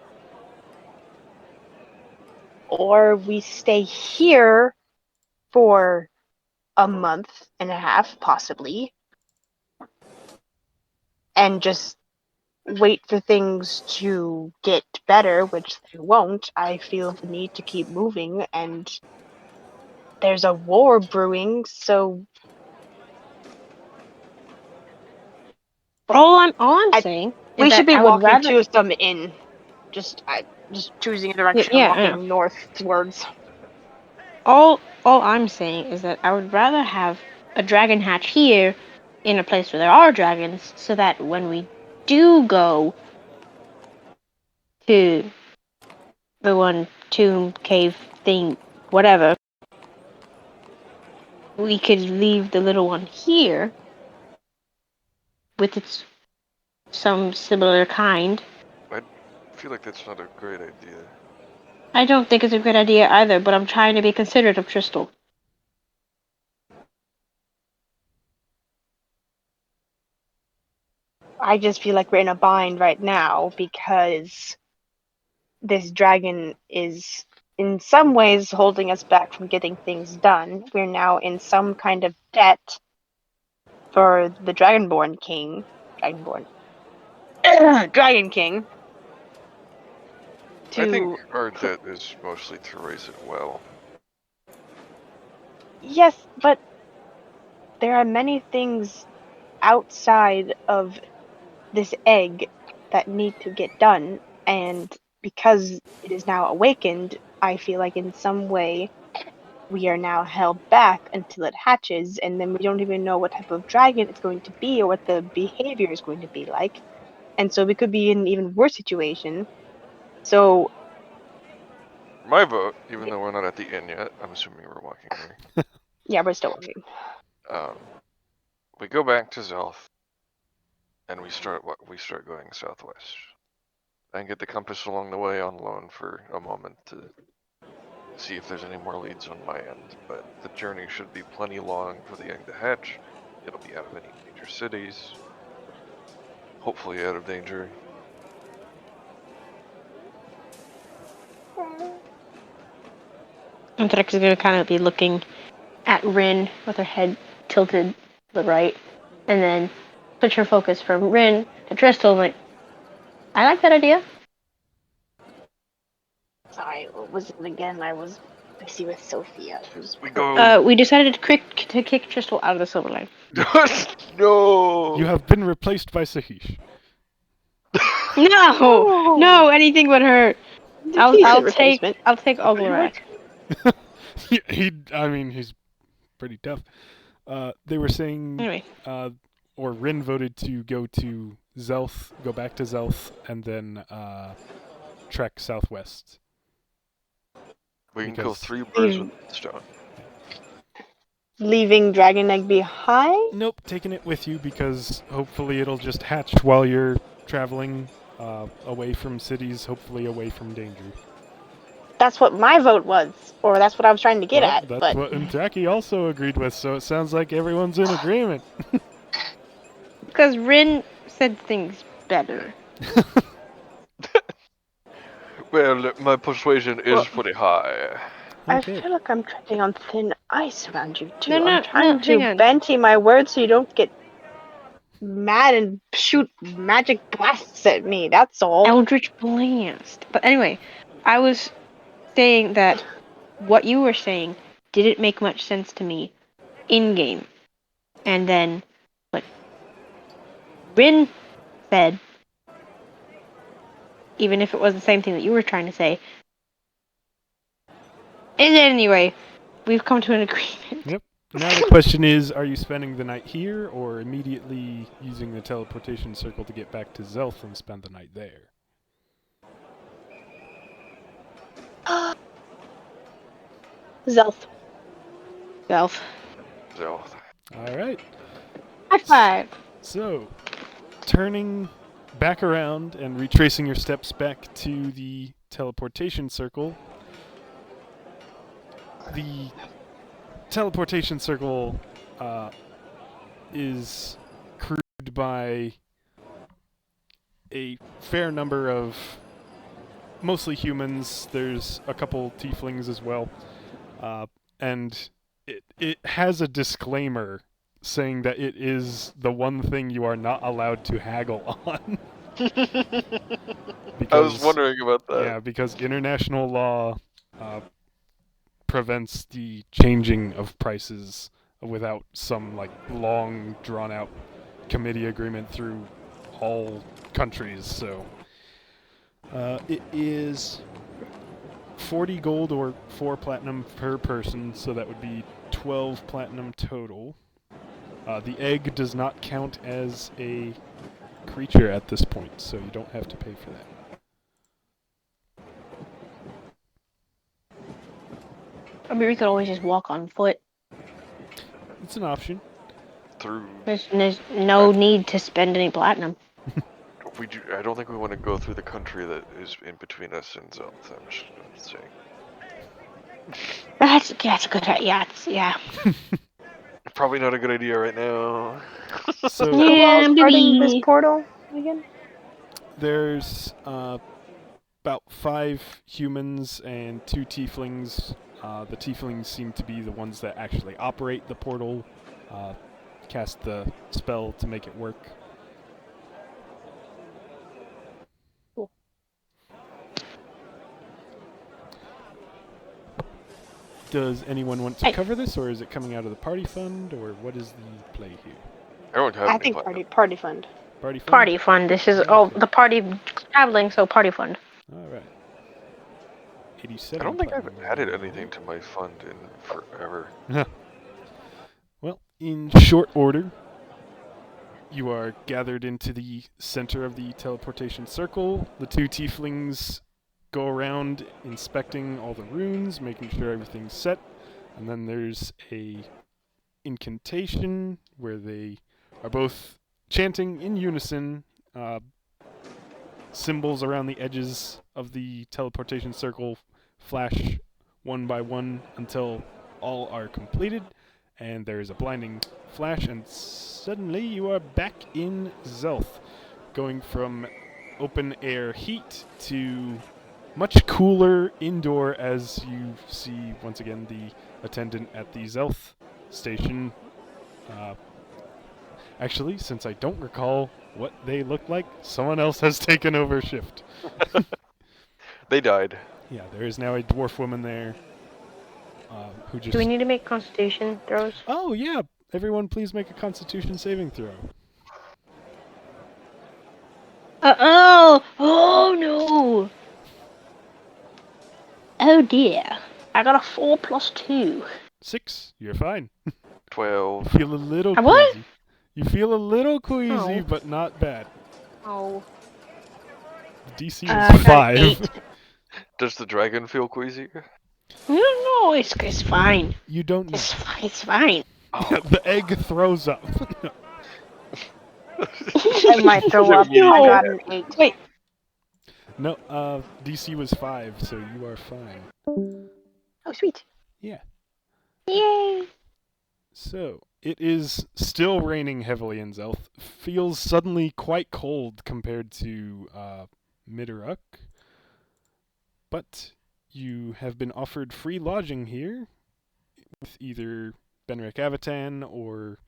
or we stay here for a month and a half, possibly, and just wait for things to get better, which they won't. I feel the need to keep moving, and there's a war brewing, so All I'm I, saying is we should that be I would walking rather. to some inn. Just choosing a direction and Yeah, I know. walking northwards. All I'm saying is that I would rather have a dragon hatch here, in a place where there are dragons, so that when we do go to the one tomb cave thing, whatever, we could leave the little one here with its some similar kind. I feel like that's not a great idea. I don't think it's a good idea either, but I'm trying to be considerate of Tristol. I just feel like we're in a bind right now because this dragon is in some ways holding us back from getting things done. We're now in some kind of debt for the Dragonborn King. Dragonborn. Dragon King. I think To. our debt is mostly to raise it well. Yes, but there are many things outside of this egg that need to get done, and because it is now awakened, I feel like in some way we are now held back until it hatches, and then we don't even know what type of dragon it's going to be or what the behavior is going to be like. And so we could be in an even worse situation. So, My vote, even though we're not at the inn yet, I'm assuming we're walking there. yeah, we're still working. We go back to Zelf, and we start going southwest. And get the compass along the way on loan for a moment to see if there's any more leads on my end. But the journey should be plenty long for the egg to hatch. It'll be out of any major cities. Hopefully out of danger. Anthrax is going to kind of be looking at Rin with her head tilted to the right, and then switch her focus from Rin to Tristal. Like, I like that idea. Sorry, what was it again? I was busy with Sophia. We go. We decided to kick Tristal out of the Silver Line. No. You have been replaced by Sahish. No, anything but her. I'll take Oglorak. He's pretty tough. They were saying, Anyway, or Rin voted to go to Zelth, go back to Zelth, and then trek southwest. We can kill Because- 3 birds with one stone. Leaving Dragon Egg behind? Nope, taking it with you because hopefully it'll just hatch while you're traveling away from cities, hopefully away from danger. That's what my vote was, or that's what I was trying to get Well, at. that's But what Undraki also agreed with, so it sounds like everyone's in agreement. because Rin said things better. Well, my persuasion is Well- pretty high. I Okay. feel like I'm treading on thin ice around you two. No, I'm trying to hang on. banty my words so you don't get mad and shoot magic blasts at me. That's all. Eldritch Blast. But anyway, I was saying that what you were saying didn't make much sense to me in game. And then what Rin said, even if it was the same thing that you were trying to say. And anyway, we've come to an agreement. Yep. Now the question is, are you spending the night here, or immediately using the teleportation circle to get back to Zelth and spend the night there? Zelf. Self. So, All right. High five. So, turning back around and retracing your steps back to the teleportation circle, the teleportation circle is crewed by a fair number of mostly humans. There's a couple tieflings as well. And it has a disclaimer saying that it is the one thing you are not allowed to haggle on. I was wondering about that. Yeah, because international law prevents the changing of prices without some like long drawn out committee agreement through all countries. So it is 40 gold or 4 platinum per person, so that would be 12 platinum total. The egg does not count as a creature at this point, so you don't have to pay for that. I mean, we could always just walk on foot. It's an option. Through. There's no need to spend any platinum. I don't think we want to go through the country that is in between us and Zelth. I'm just saying. That's a good idea. Yeah. Probably not a good idea right now. So Who all's guarding this maybe. portal again? there's about 5 humans and 2 tieflings. The tieflings seem to be the ones that actually operate the portal, cast the spell to make it work. Cool. Does anyone want to Hey. cover this, or is it coming out of the party fund, or what is the play here? I don't have I any think platinum. party fund. Party fund? Party fund. This is the party traveling, so party fund. Alright. 87 I don't think I've platinum. added anything to my fund in forever. Well, in short order, you are gathered into the center of the teleportation circle. The 2 tieflings go around inspecting all the runes, making sure everything's set. And then there's a incantation where they are both chanting in unison. Symbols around the edges of the teleportation circle flash one by one until all are completed, and there is a blinding flash, and suddenly you are back in Zelth, going from open air heat to much cooler indoor as you see once again the attendant at the Zelth station. Actually, since I don't recall what they look like, someone else has taken over shift. They died. Yeah, there is now a dwarf woman there who just... Do we need to make constitution throws? Oh, yeah! Everyone please make a constitution saving throw. Oh no! Oh dear. I got a 4 plus 2. 6, you're fine. 12. You feel a little A what? queasy. You feel a little queasy, Oh. but not bad. Oh. The DC I is got an 5. 8. Does the dragon feel queasy? No, it's fine. You don't know. It's fine. Oh. The egg throws up. I might throw up. I got an 8. Wait. No, DC was 5, so you are fine. Oh, sweet. Yeah. Yay. So, it is still raining heavily in Zelth. Feels suddenly quite cold compared to Midderuk. But you have been offered free lodging here with either Benric Avatan or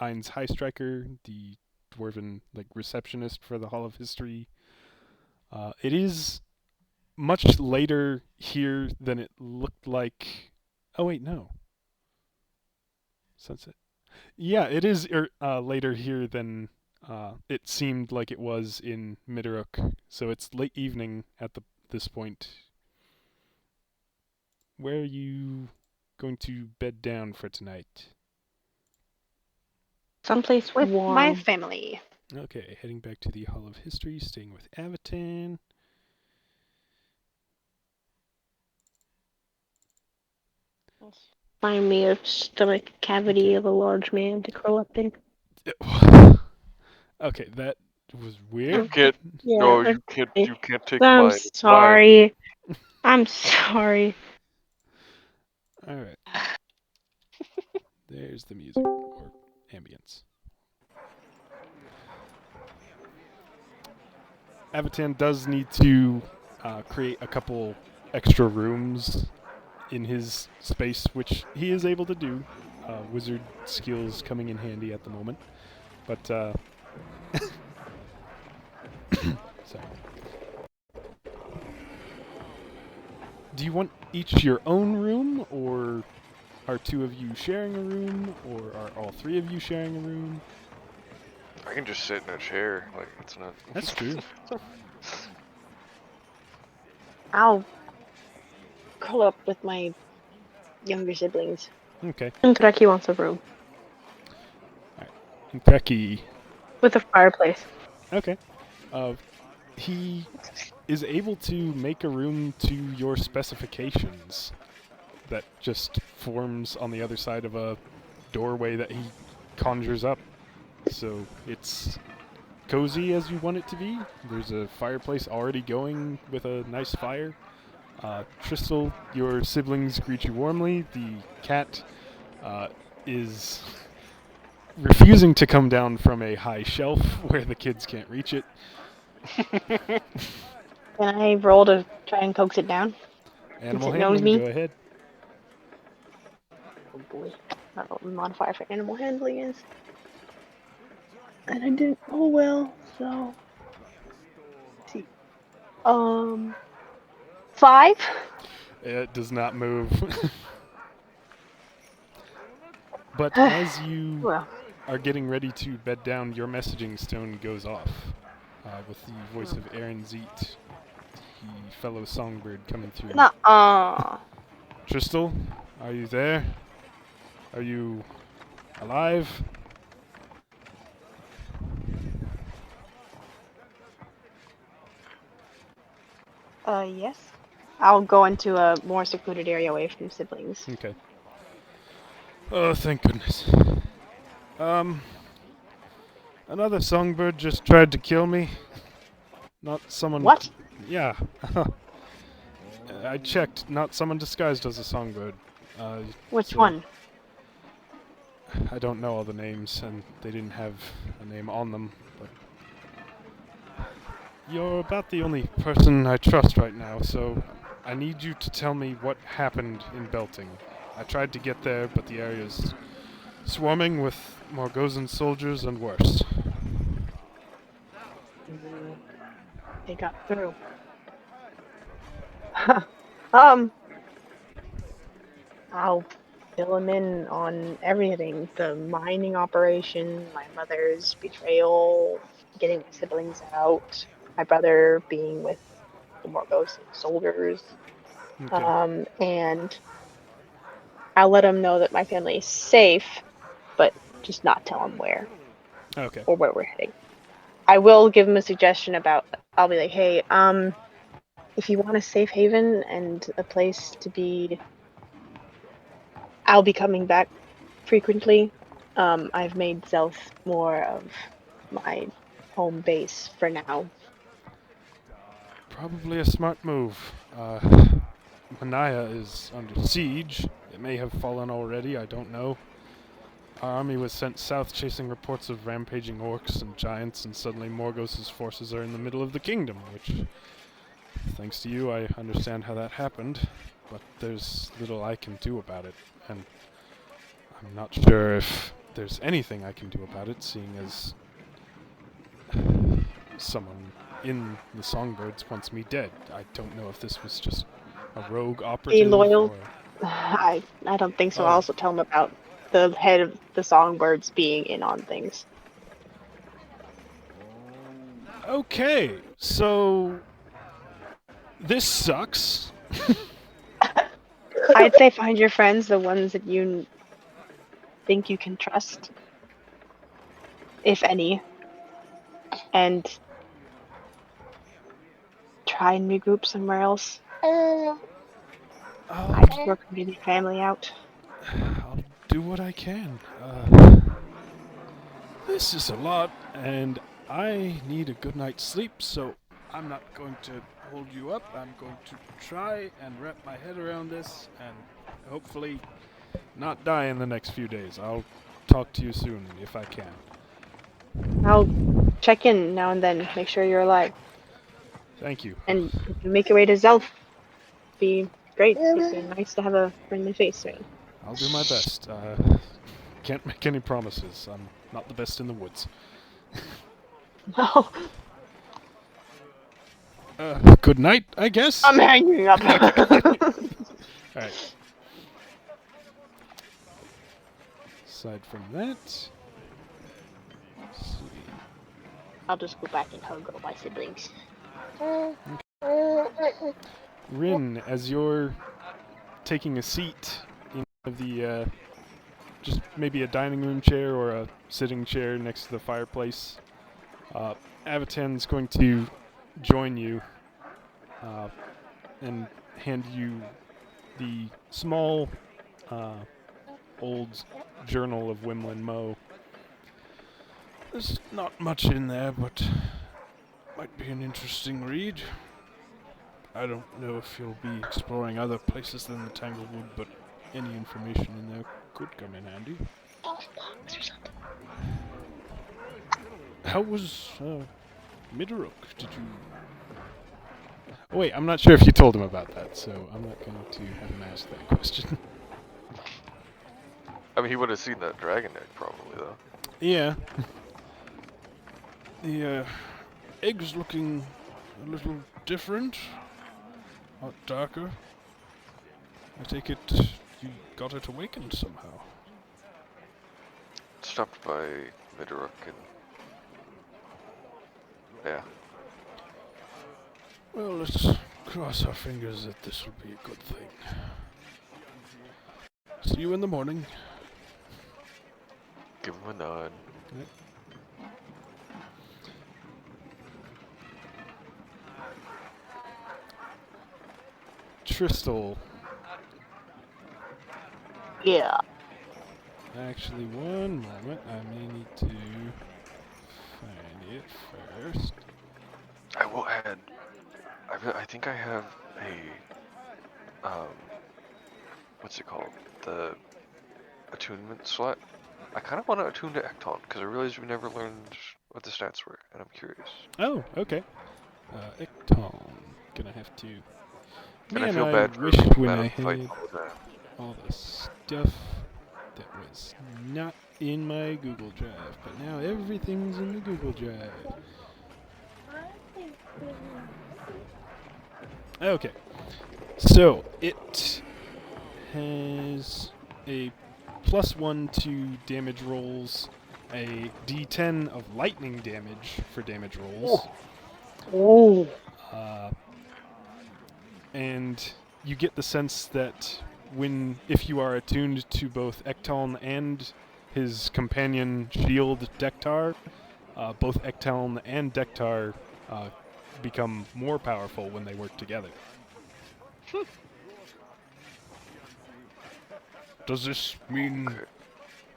Ain's High Striker, the dwarven receptionist for the Hall of History. It is much later here than it looked like. Oh wait, no. Sunset. Yeah, it is later here than it seemed like it was in Midderuk. So it's late evening at this point. Where are you going to bed down for tonight? Someplace With warm. my family. Okay, heading back to the Hall of History, staying with Avatan. Find me a stomach cavity of a large man to curl up in. Okay, that was You weird. can't. Yeah. No, you can't. You can't take I'm my vibe. sorry. I'm sorry. Alright. There's the music, or ambience. Avatan does need to create a couple extra rooms in his space, which he is able to do. Wizard skills coming in handy at the moment. But, sorry. Do you want each your own room, or are two of you sharing a room, or are all three of you sharing a room? I can just sit in a chair. Like it's not. That's true. I'll curl up with my younger siblings. Okay. And Treki wants a room And Preki, with a fireplace. okay. He is able to make a room to your specifications that just forms on the other side of a doorway that he conjures up. So it's cozy as you want it to be. There's a fireplace already going with a nice fire. Tristal, your siblings greet you warmly. The cat is refusing to come down from a high shelf where the kids can't reach it. Can I roll to try and coax it down? Animal Since it knows handling, me? go ahead. Oh boy. I don't know what the modifier for animal handling is. And I didn't roll well, so. Let's see. 5? It does not move. But as you Well, are getting ready to bed down, your messaging stone goes off with the voice of Aaron Zeet, the fellow songbird coming through. nuh-uh. Tristal, are you there? Are you alive? Yes. I'll go into a more secluded area away from siblings. Okay. Oh, thank goodness. Another songbird just tried to kill me. Not someone. What? Yeah. I checked. Not someone disguised as a songbird. Which so one? I don't know all the names, and they didn't have a name on them. But you're about the only person I trust right now, so I need you to tell me what happened in Belting. I tried to get there, but the area's swarming with Morgozan soldiers and worse. They got through. um, I'll fill him in on everything. The mining operation, my mother's betrayal, getting my siblings out, my brother being with the Morgos soldiers. Okay. And I'll let him know that my family is safe, but just not tell him where Okay. or where we're heading. I will give him a suggestion about, I'll be like, hey, if you want a safe haven and a place to be, I'll be coming back frequently. I've made Zelth more of my home base for now. Probably a smart move. Manaya is under siege. It may have fallen already, I don't know. Our army was sent south chasing reports of rampaging orcs and giants, and suddenly Morgos' forces are in the middle of the kingdom, which, thanks to you, I understand how that happened. But there's little I can do about it, and I'm not sure if there's anything I can do about it, seeing as someone in the Songbirds wants me dead. I don't know if this was just a rogue Be operative loyal. or... I don't think so. I'll Oh. also tell him about the head of the Songbirds being in on things. Okay, so this sucks. I'd say find your friends, the ones that you think you can trust, if any, and try and regroup somewhere else. I'll, I'd work with your family out. I'll do what I can. This is a lot, and I need a good night's sleep, so I'm not going to hold you up. I'm going to try and wrap my head around this and hopefully not die in the next few days. I'll talk to you soon if I can. I'll check in now and then, make sure you're alive. Thank you. And if you make your way to Zelf, be great. It'd be nice to have a friendly face around. I'll do my best. Can't make any promises. I'm not the best in the woods. No, Good night, I guess. I'm hanging up. Alright. Aside from that, let's see. I'll just go back and hug all my siblings. Rin, as you're taking a seat in the just maybe a dining room chair or a sitting chair next to the fireplace, Avatan's going to join you and hand you the small old journal of Wimlin Mo. There's not much in there, but might be an interesting read. I don't know if you'll be exploring other places than the Tanglewood, but any information in there could come in handy. How was Midrook? Did you... Oh, wait, I'm not sure if you told him about that, so I'm not going to have him ask that question. I mean, he would have seen that dragon egg probably, though. Yeah. The egg's looking a little different. A lot darker. I take it you got it awakened somehow. Stopped by Midrook and... yeah. Well, let's cross our fingers that this will be a good thing. See you in the morning. Give him a nod. Yep. Tristal. Yeah. Actually, one moment. I may need to find it first. I will add... I think I have a... what's it called? The attunement slot. I kind of want to attune to Ecton, because I realized we never learned what the stats were, and I'm curious. Oh, okay. Ecton. Gonna have to... And Man, I feel I bad for wished when Madam I Fight had all that. all the stuff that was not in my Google Drive, but now everything's in the Google Drive. Okay, so it has a +1 to damage rolls, a D10 of lightning damage for damage rolls, Oh. and you get the sense that if you are attuned to both Ektaln and his companion shield Dektar, both Ektaln and Dektar become more powerful when they work together. Does this mean Okay.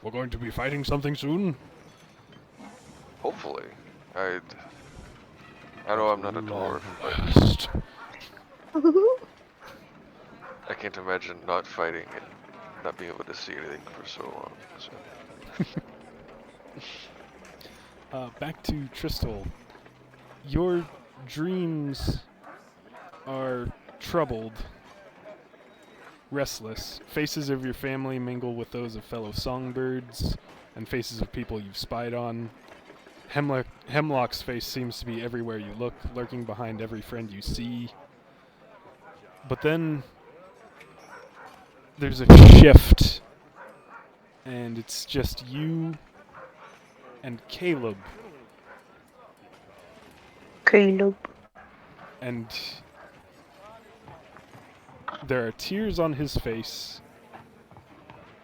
we're going to be fighting something soon? Hopefully. I know I'm not a dwarf, but Last. I can't imagine not fighting and not being able to see anything for so long. So. Back to Tristal. Your dreams are troubled, restless. Faces of your family mingle with those of fellow songbirds and faces of people you've spied on. Hemlock's face seems to be everywhere you look, lurking behind every friend you see. But then there's a shift, and it's just you and Caleb. Caleb. And there are tears on his face,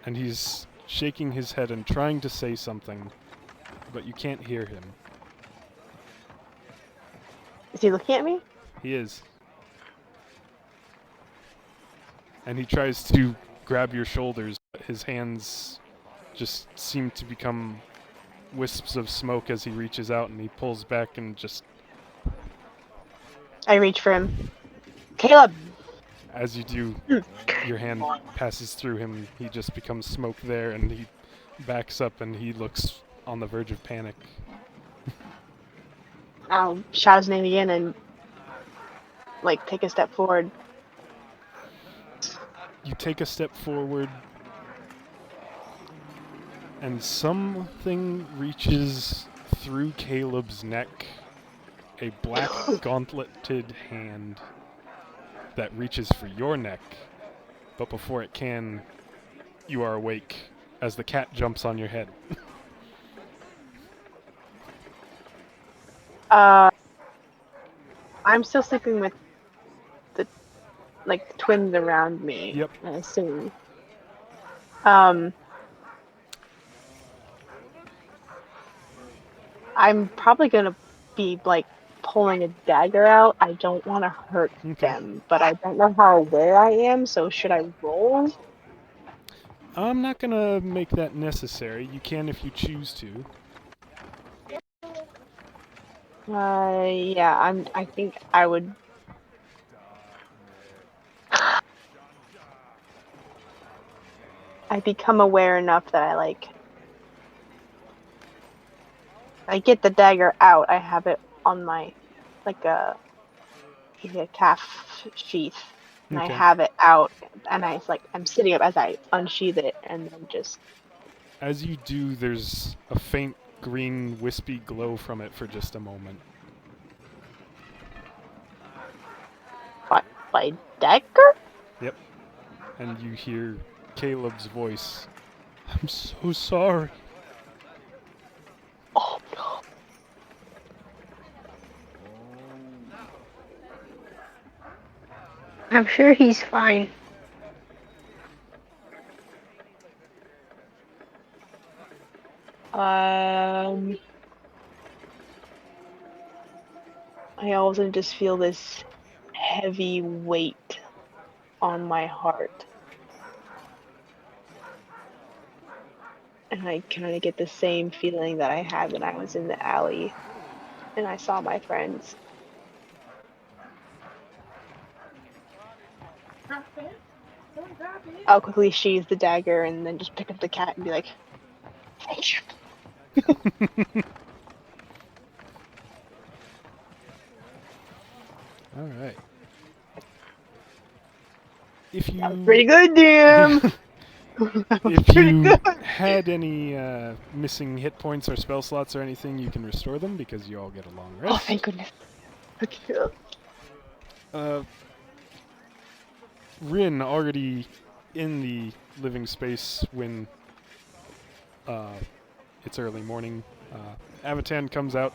and he's shaking his head and trying to say something, but you can't hear him. Is he looking at me? He is. And he tries to grab your shoulders, but his hands just seem to become wisps of smoke as he reaches out, and he pulls back and just, I reach for him. Caleb! as you do, your hand passes through him. He just becomes smoke there, and he backs up, and he looks on the verge of panic. I'll shout his name again and, like, take a step forward. You take a step forward, and something reaches through Caleb's neck, a black gauntleted hand that reaches for your neck, but before it can, you are awake as the cat jumps on your head. I'm still sleeping with the twins around me. Yep. I assume. I'm probably gonna be like pulling a dagger out. I don't want to hurt Okay. them, but I don't know how aware I am. So should I roll? I'm not gonna make that necessary. You can if you choose to. Yeah. I think I would. I become aware enough that I get the dagger out. I have it on my like a calf sheath, and I Okay. have it out, and I'm sitting up as I unsheath it, and then just As you do, there's a faint green wispy glow from it for just a moment. my dagger. Yep. And you hear Caleb's voice. I'm so sorry. Oh no. I'm sure he's fine. I also just feel this heavy weight on my heart. And I kind of get the same feeling that I had when I was in the alley and I saw my friends. I'll quickly sheathe the dagger and then just pick up the cat and be like, thank you. All right. If you That was pretty good, damn! if you had any missing hit points or spell slots or anything, you can restore them because you all get a long rest. Oh, thank goodness. Okay. Rin already in the living space when it's early morning. Avatan comes out,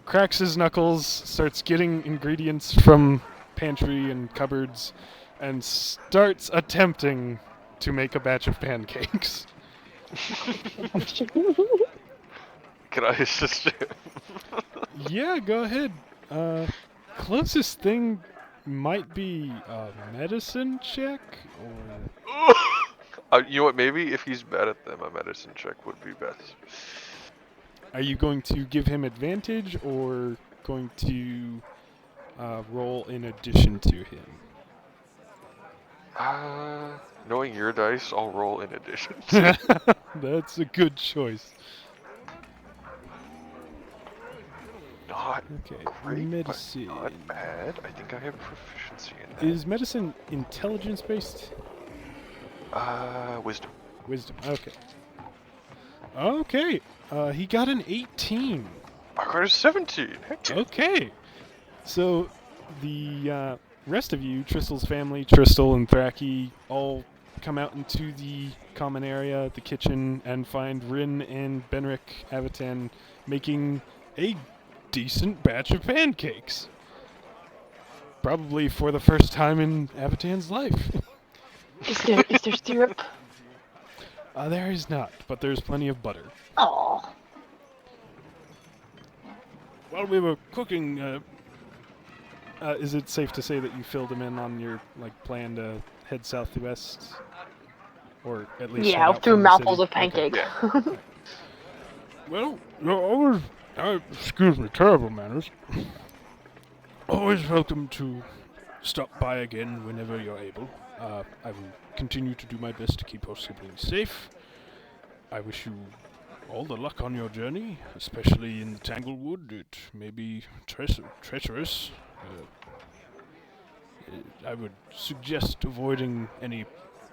cracks his knuckles, starts getting ingredients from pantry and cupboards, and starts attempting to make a batch of pancakes. Can I assist you? Yeah, go ahead. Closest thing might be a medicine check, or You know what? Maybe if he's bad at them, a medicine check would be best. are you going to give him advantage or going to roll in addition to him? Knowing your dice, I'll roll in addition. That's a good choice. Not Okay, great, medicine. but not bad. I think I have proficiency in that. Is medicine intelligence based? Wisdom. Wisdom. Okay. Okay. He got an 18. I got a 17. Heck yeah. Okay. So the rest of you, Tristel's family, Tristel and Thraki, all come out into the common area, the kitchen, and find Rin and Benric Avatan making a decent batch of pancakes. Probably for the first time in Avatan's life. Is there syrup? There is not, but there's plenty of butter. Oh. While we were cooking, is it safe to say that you filled him in on your plan to head southwest, or at least head Yeah, out through from the mouthfuls city? of pancakes. Yeah. Well, you're always, excuse me, terrible manners. Always welcome to stop by again whenever you're able. I will continue to do my best to keep our siblings safe. I wish you all the luck on your journey, especially in the Tanglewood. It may be treacherous. I would suggest avoiding any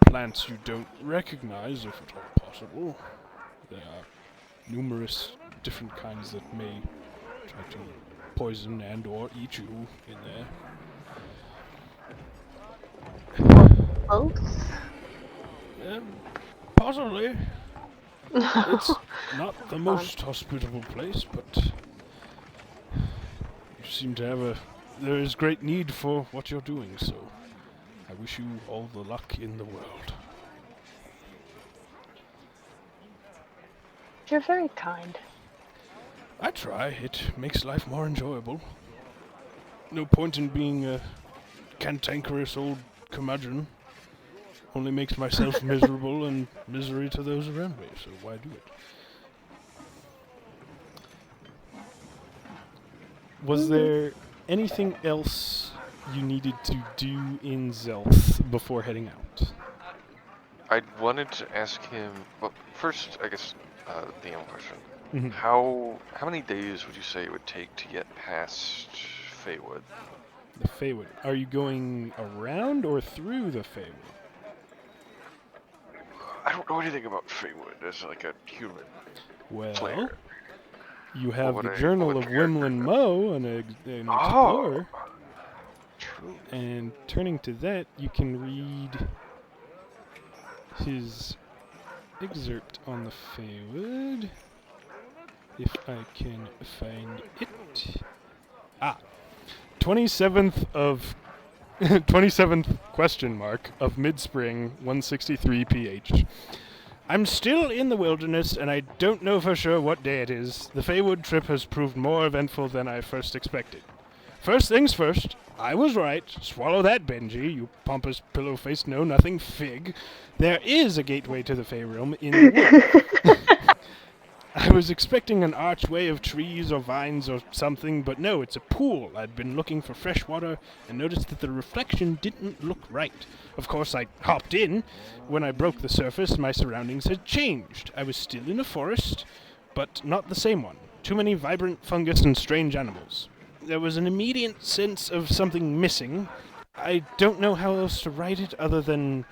plants you don't recognize if at all possible. There are numerous different kinds that may try to poison and or eat you in there. Both? Possibly. It's not the most hospitable place, but you seem to have there is great need for what you're doing, so I wish you all the luck in the world. You're very kind. I try. It makes life more enjoyable. No point in being a cantankerous old curmudgeon. Only makes myself miserable and misery to those around me, so why do it? Was there anything else you needed to do in Zelth before heading out? I wanted to ask him. Well, first, I guess the DM question. Mm-hmm. How many days would you say it would take to get past Feywood? The Feywood. Are you going around or through the Feywood? I don't know anything about Feywood as like a human Well, player. you have What the would Journal a of character Wimlin know? Mo, an explorer, True. and turning to that, you can read his excerpt on the Feywood, if I can find it. 27th question mark of mid-spring 163 ph. I'm still in the wilderness, and I don't know for sure what day it is. The Feywood trip has proved more eventful than I first expected. First things first, I was right. Swallow that, Benji, you pompous pillow-faced know-nothing fig. There is a gateway to the Fey realm in the wood. I was expecting an archway of trees or vines or something, but no, it's a pool. I'd been looking for fresh water and noticed that the reflection didn't look right. Of course, I hopped in. When I broke the surface, my surroundings had changed. I was still in a forest, but not the same one. Too many vibrant fungus and strange animals. There was an immediate sense of something missing. I don't know how else to write it other than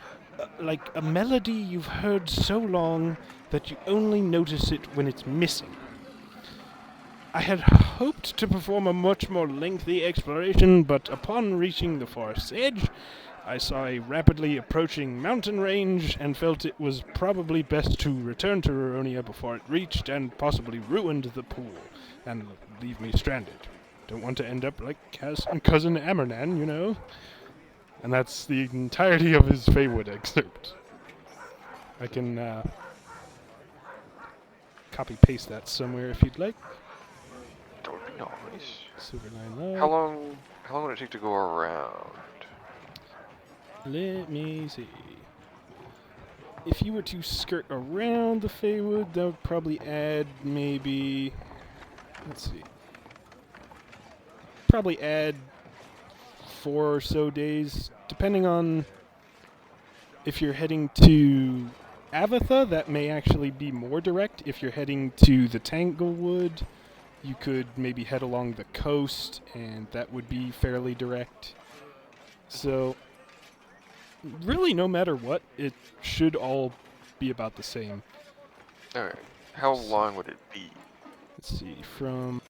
like a melody you've heard so long that you only notice it when it's missing. I had hoped to perform a much more lengthy exploration, but upon reaching the forest's edge, I saw a rapidly approaching mountain range and felt it was probably best to return to Ruronia before it reached and possibly ruined the pool and leave me stranded. Don't want to end up like Cousin Amernan, you know? And that's the entirety of his Feywood excerpt. I can copy-paste that somewhere if you'd like. That would be nice. Silverline Love. How long would it take to go around? Let me see. If you were to skirt around the Feywood, that would probably add maybe... Let's see. Probably add 4 or so days, depending on if you're heading to Avatha, that may actually be more direct. If you're heading to the Tanglewood, you could maybe head along the coast, and that would be fairly direct. So, really, no matter what, it should all be about the same. Alright. How long would it be? Let's see, from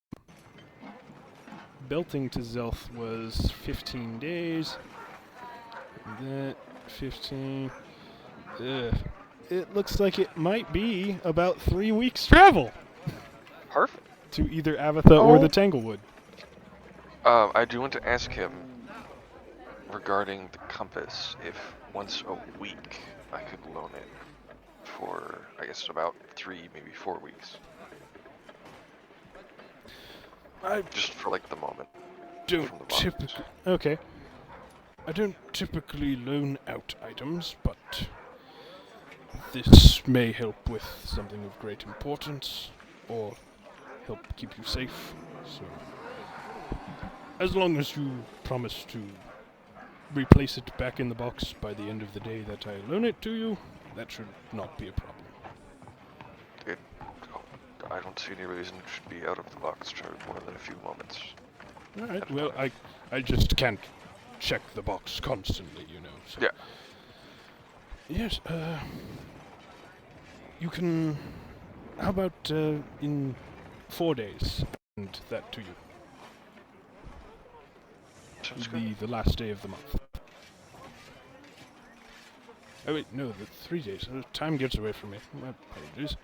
Belting to Zelth was 15 days. And that, 15... It looks like it might be about 3 weeks travel Perfect. to either Avatha or the Tanglewood. I do want to ask him, regarding the compass, if once a week I could loan it for, I guess, about 3, maybe 4 weeks. I Just for like the moment. don't From the box. typically. Okay. I don't typically loan out items, but this may help with something of great importance, or help keep you safe. So, as long as you promise to replace it back in the box by the end of the day that I loan it to you, that should not be a problem. I don't see any reason it should be out of the box for more than a few moments. Alright, well, I just can't check the box constantly, you know. So. Yeah. Yes, you can... How about in 4 days, and that to you? Sounds It'll good. be the last day of the month. Oh wait, no, the 3 days. Time gets away from me. My apologies.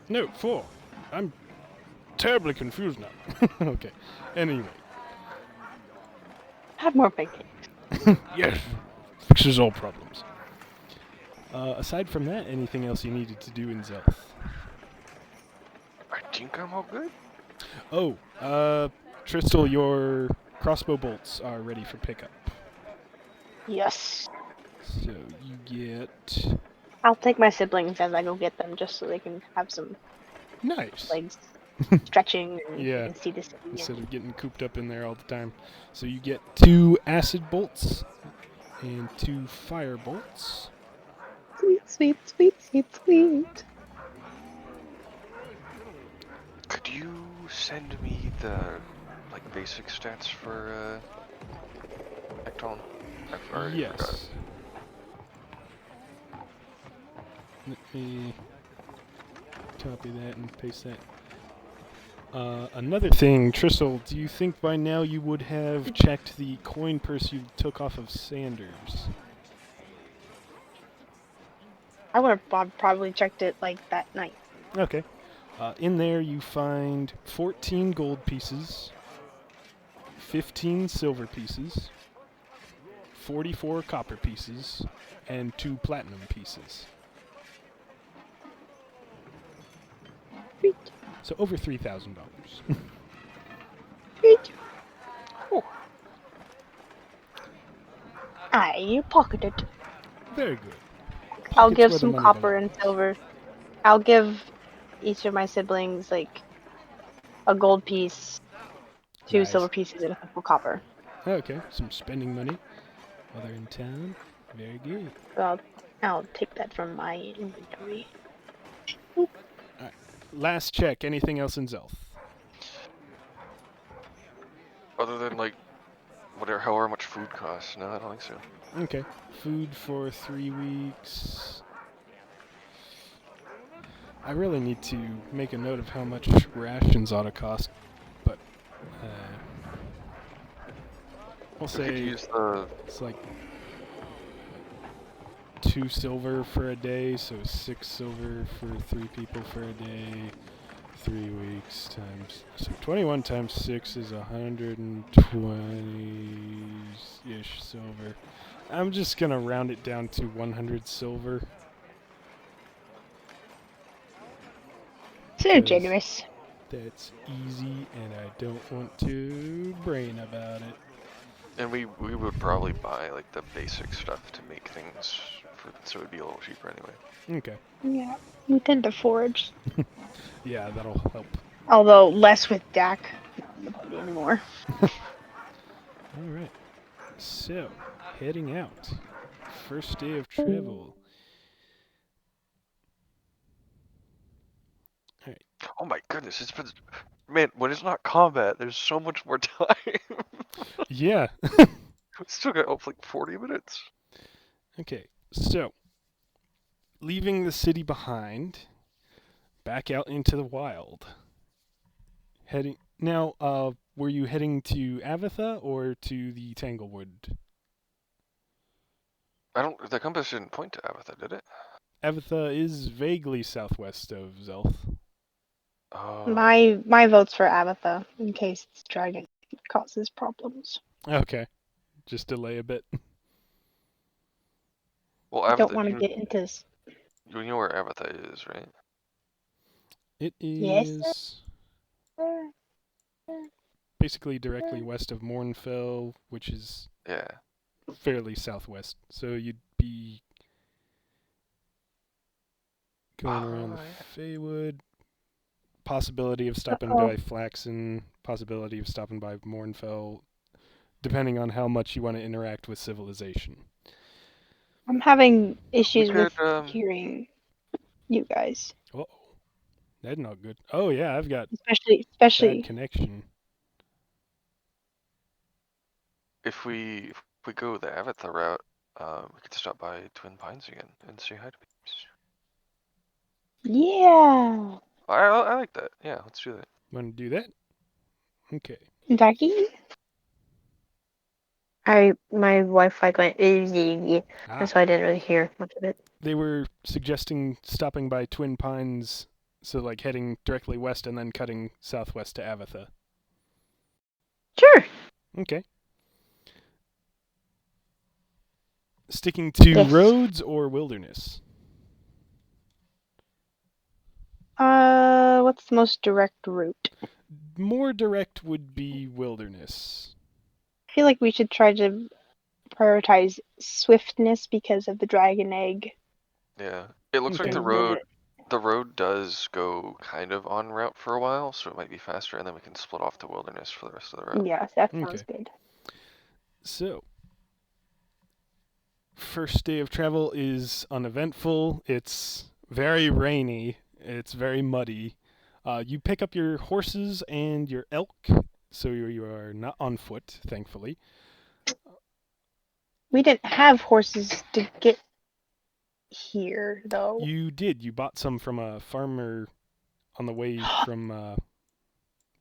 No, 4. I'm terribly confused now. Okay. Anyway. Have more pancakes. Yes. Fixes all problems. Aside from that, anything else you needed to do in Zelth? I think I'm all good. Oh, Tristal, your crossbow bolts are ready for pickup. Yes. So you get... I'll take my siblings as I go get them, just so they can have some Nice. legs stretching and Yeah. they can see the city. Instead of getting cooped up in there all the time. So you get 2 acid bolts and 2 fire bolts. Sweet, sweet, sweet, sweet, sweet. Could you send me the like basic stats for Ectone? I've already forgot. Yes. Let me copy that and paste that. Another thing, Tristle, do you think by now you would have checked the coin purse you took off of Sanders? I would have probably checked it like that night. Okay. In there you find 14 gold pieces, 15 silver pieces, 44 copper pieces, and 2 platinum pieces. Sweet, So over $3,000. sweet. Oh, I pocketed. Very good. I'll Pockets give where the some money copper and belongs. silver. I'll give each of my siblings like a gold piece, 2 Nice. silver pieces, and a couple copper. Okay, some spending money while they're in town. Very good. So I'll take that from my inventory. Last check. Anything else in Zelth? other than like however much food costs. No, I don't think so. Okay. Food for 3 weeks. I really need to make a note of how much rations ought to cost, but we'll We could say use the it's like 2 silver for a day, so 6 silver for 3 people for a day. 3 weeks times, so 21 times 6 is 120-ish silver. I'm just gonna round it down to 100 silver. So 'Cause generous. That's easy, and I don't want to brain about it. and we would probably buy like the basic stuff to make things so it'd be a little cheaper anyway. Okay. Yeah, we tend to forage. Yeah, that'll help. Although less with Dak. Not in the party anymore. Alright. So, heading out. First day of travel. Oh my goodness, it's been man, when it's not combat, there's so much more time. Yeah. We still got like 40 minutes. Okay, so leaving the city behind, back out into the wild. Heading now. Were you heading to Avatha or to the Tanglewood? The compass didn't point to Avatha, did it? Avatha is vaguely southwest of Zelth. Oh. My vote's for Abatha in case this dragon causes problems. Okay. Just delay a bit. Well, I don't Avatha, want to get into this. you know where Avatha is, right? It Yes. is basically directly west of Mornfell, which is Yeah. fairly southwest. So you'd be going around the yeah. Feywood. Possibility of stopping by Flaxen. Possibility of stopping by Mornfell. Depending on how much you want to interact with civilization. I'm having We issues could, with hearing you guys, Uh-oh. That's not good. Oh, yeah, I've got bad especially. connection. if we go the Avatha route, we could stop by Twin Pines again and say hi to people. Yeah. I like that. Yeah, let's do that. Want to do that? Okay. Jackie? My Wi-Fi went, and Ah, so I didn't really hear much of it. they were suggesting stopping by Twin Pines, so like heading directly west and then cutting southwest to Avatha. Sure. Okay. Sticking to Yes. roads or wilderness? What's the most direct route? More direct would be wilderness. I feel like we should try to prioritize swiftness because of the dragon egg. Yeah. It looks like Okay. the road does go kind of en route for a while, so it might be faster, and then we can split off to wilderness for the rest of the route. Yes, that Okay. sounds good. So, first day of travel is uneventful. It's very rainy. It's very muddy. You pick up your horses and your elk, so you are not on foot, thankfully. We didn't have horses to get here, though. You did. You bought some from a farmer on the way from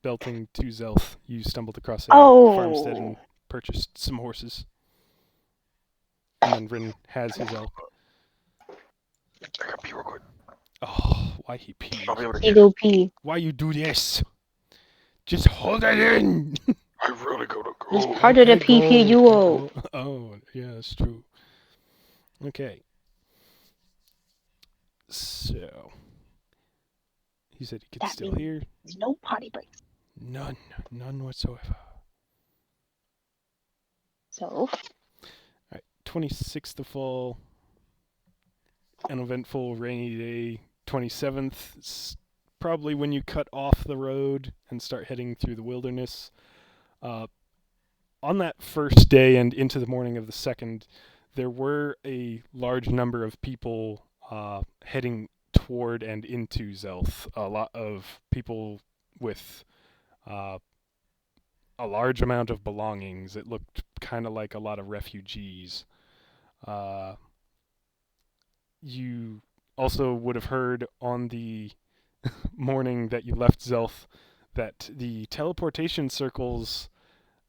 Belting to Zelth. You stumbled across a farmstead and purchased some horses. And then Rin has his elk. I gotta pee real quick. Oh, why he pee? I'll be over He here. go pee. Why you do this? Just hold it in! I really gotta It's go. part of the Okay, PP go, duo. go. Oh, yeah, that's true. Okay. So, he said he could That still means hear. there's no potty breaks. None whatsoever. So, Alright, 26th of fall. An eventful rainy day. 27th, probably when you cut off the road and start heading through the wilderness. On that first day and into the morning of the second, there were a large number of people heading toward and into Zelth. A lot of people with a large amount of belongings. It looked kind of like a lot of refugees. You also would have heard on the morning that you left Zelth that the teleportation circles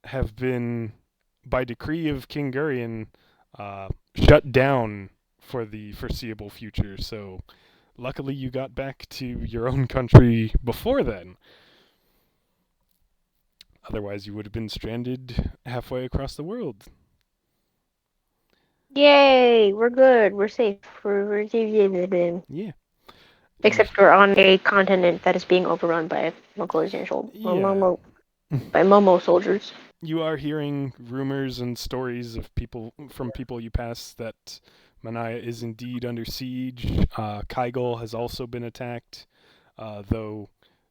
have been, by decree of King Gurion, shut down for the foreseeable future. So, luckily, you got back to your own country before then. Otherwise, you would have been stranded halfway across the world. Yay, we're good. We're safe. We're safe. Yeah. Except we're on a continent that is being overrun by Yeah. by Momo soldiers. You are hearing rumors and stories of people you pass that Manaya is indeed under siege. Kaigol has also been attacked, though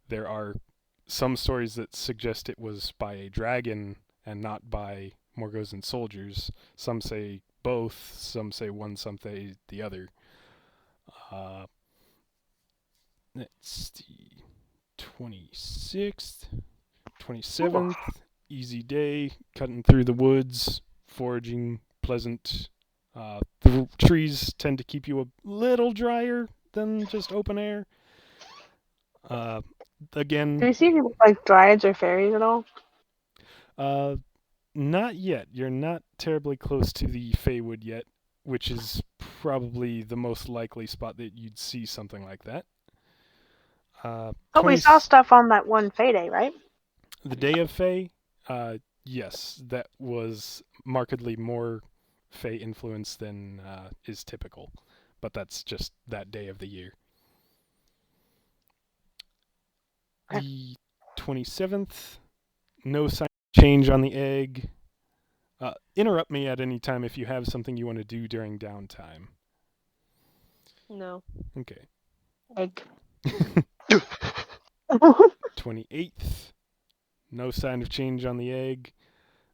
there are some stories that suggest it was by a dragon and not by Morgozan soldiers. Some say both, some say one, some say the other. That's the 26th, 27th. Easy day, cutting through the woods, foraging, pleasant. The trees tend to keep you a little drier than just open air. Again, do you see like dryads or fairies at all? Not yet. You're not terribly close to the Feywood yet, which is probably the most likely spot that you'd see something like that. Oh, we saw stuff on that one Fay Day, right? The day of Fae, yes, that was markedly more Fae influence than is typical, but that's just that day of the year. Okay. The 27th, no sign of change on the egg. Interrupt me at any time if you have something you want to do during downtime. No. Okay. Egg. 28th, no sign of change on the egg.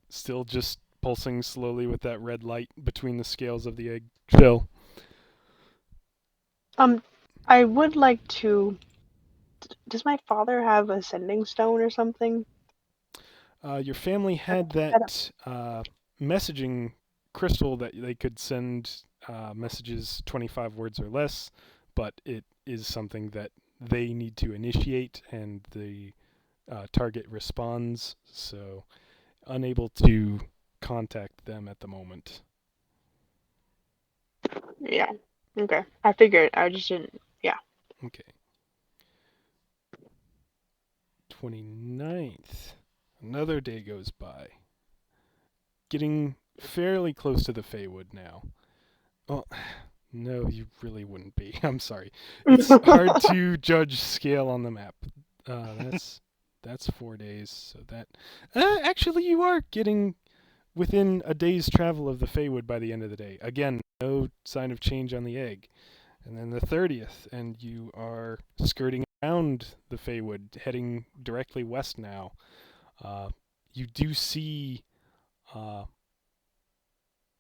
Still just pulsing slowly with that red light between the scales of the egg shell. I would like to. Does my father have a sending stone or something? Your family had I don't- that messaging crystal that they could send messages 25 words or less, but it is something that they need to initiate and the target responds, so unable to contact them at the moment. Yeah. Okay. I figured. I just didn't. Yeah. Okay. 29th. Another day goes by. Getting fairly close to the Feywood now. Oh, no, you really wouldn't be. I'm sorry. It's hard to judge scale on the map. That's 4 days. So that actually you are getting within a day's travel of the Feywood by the end of the day. Again, no sign of change on the egg. And then the 30th, and you are skirting around the Feywood, heading directly west now. You do see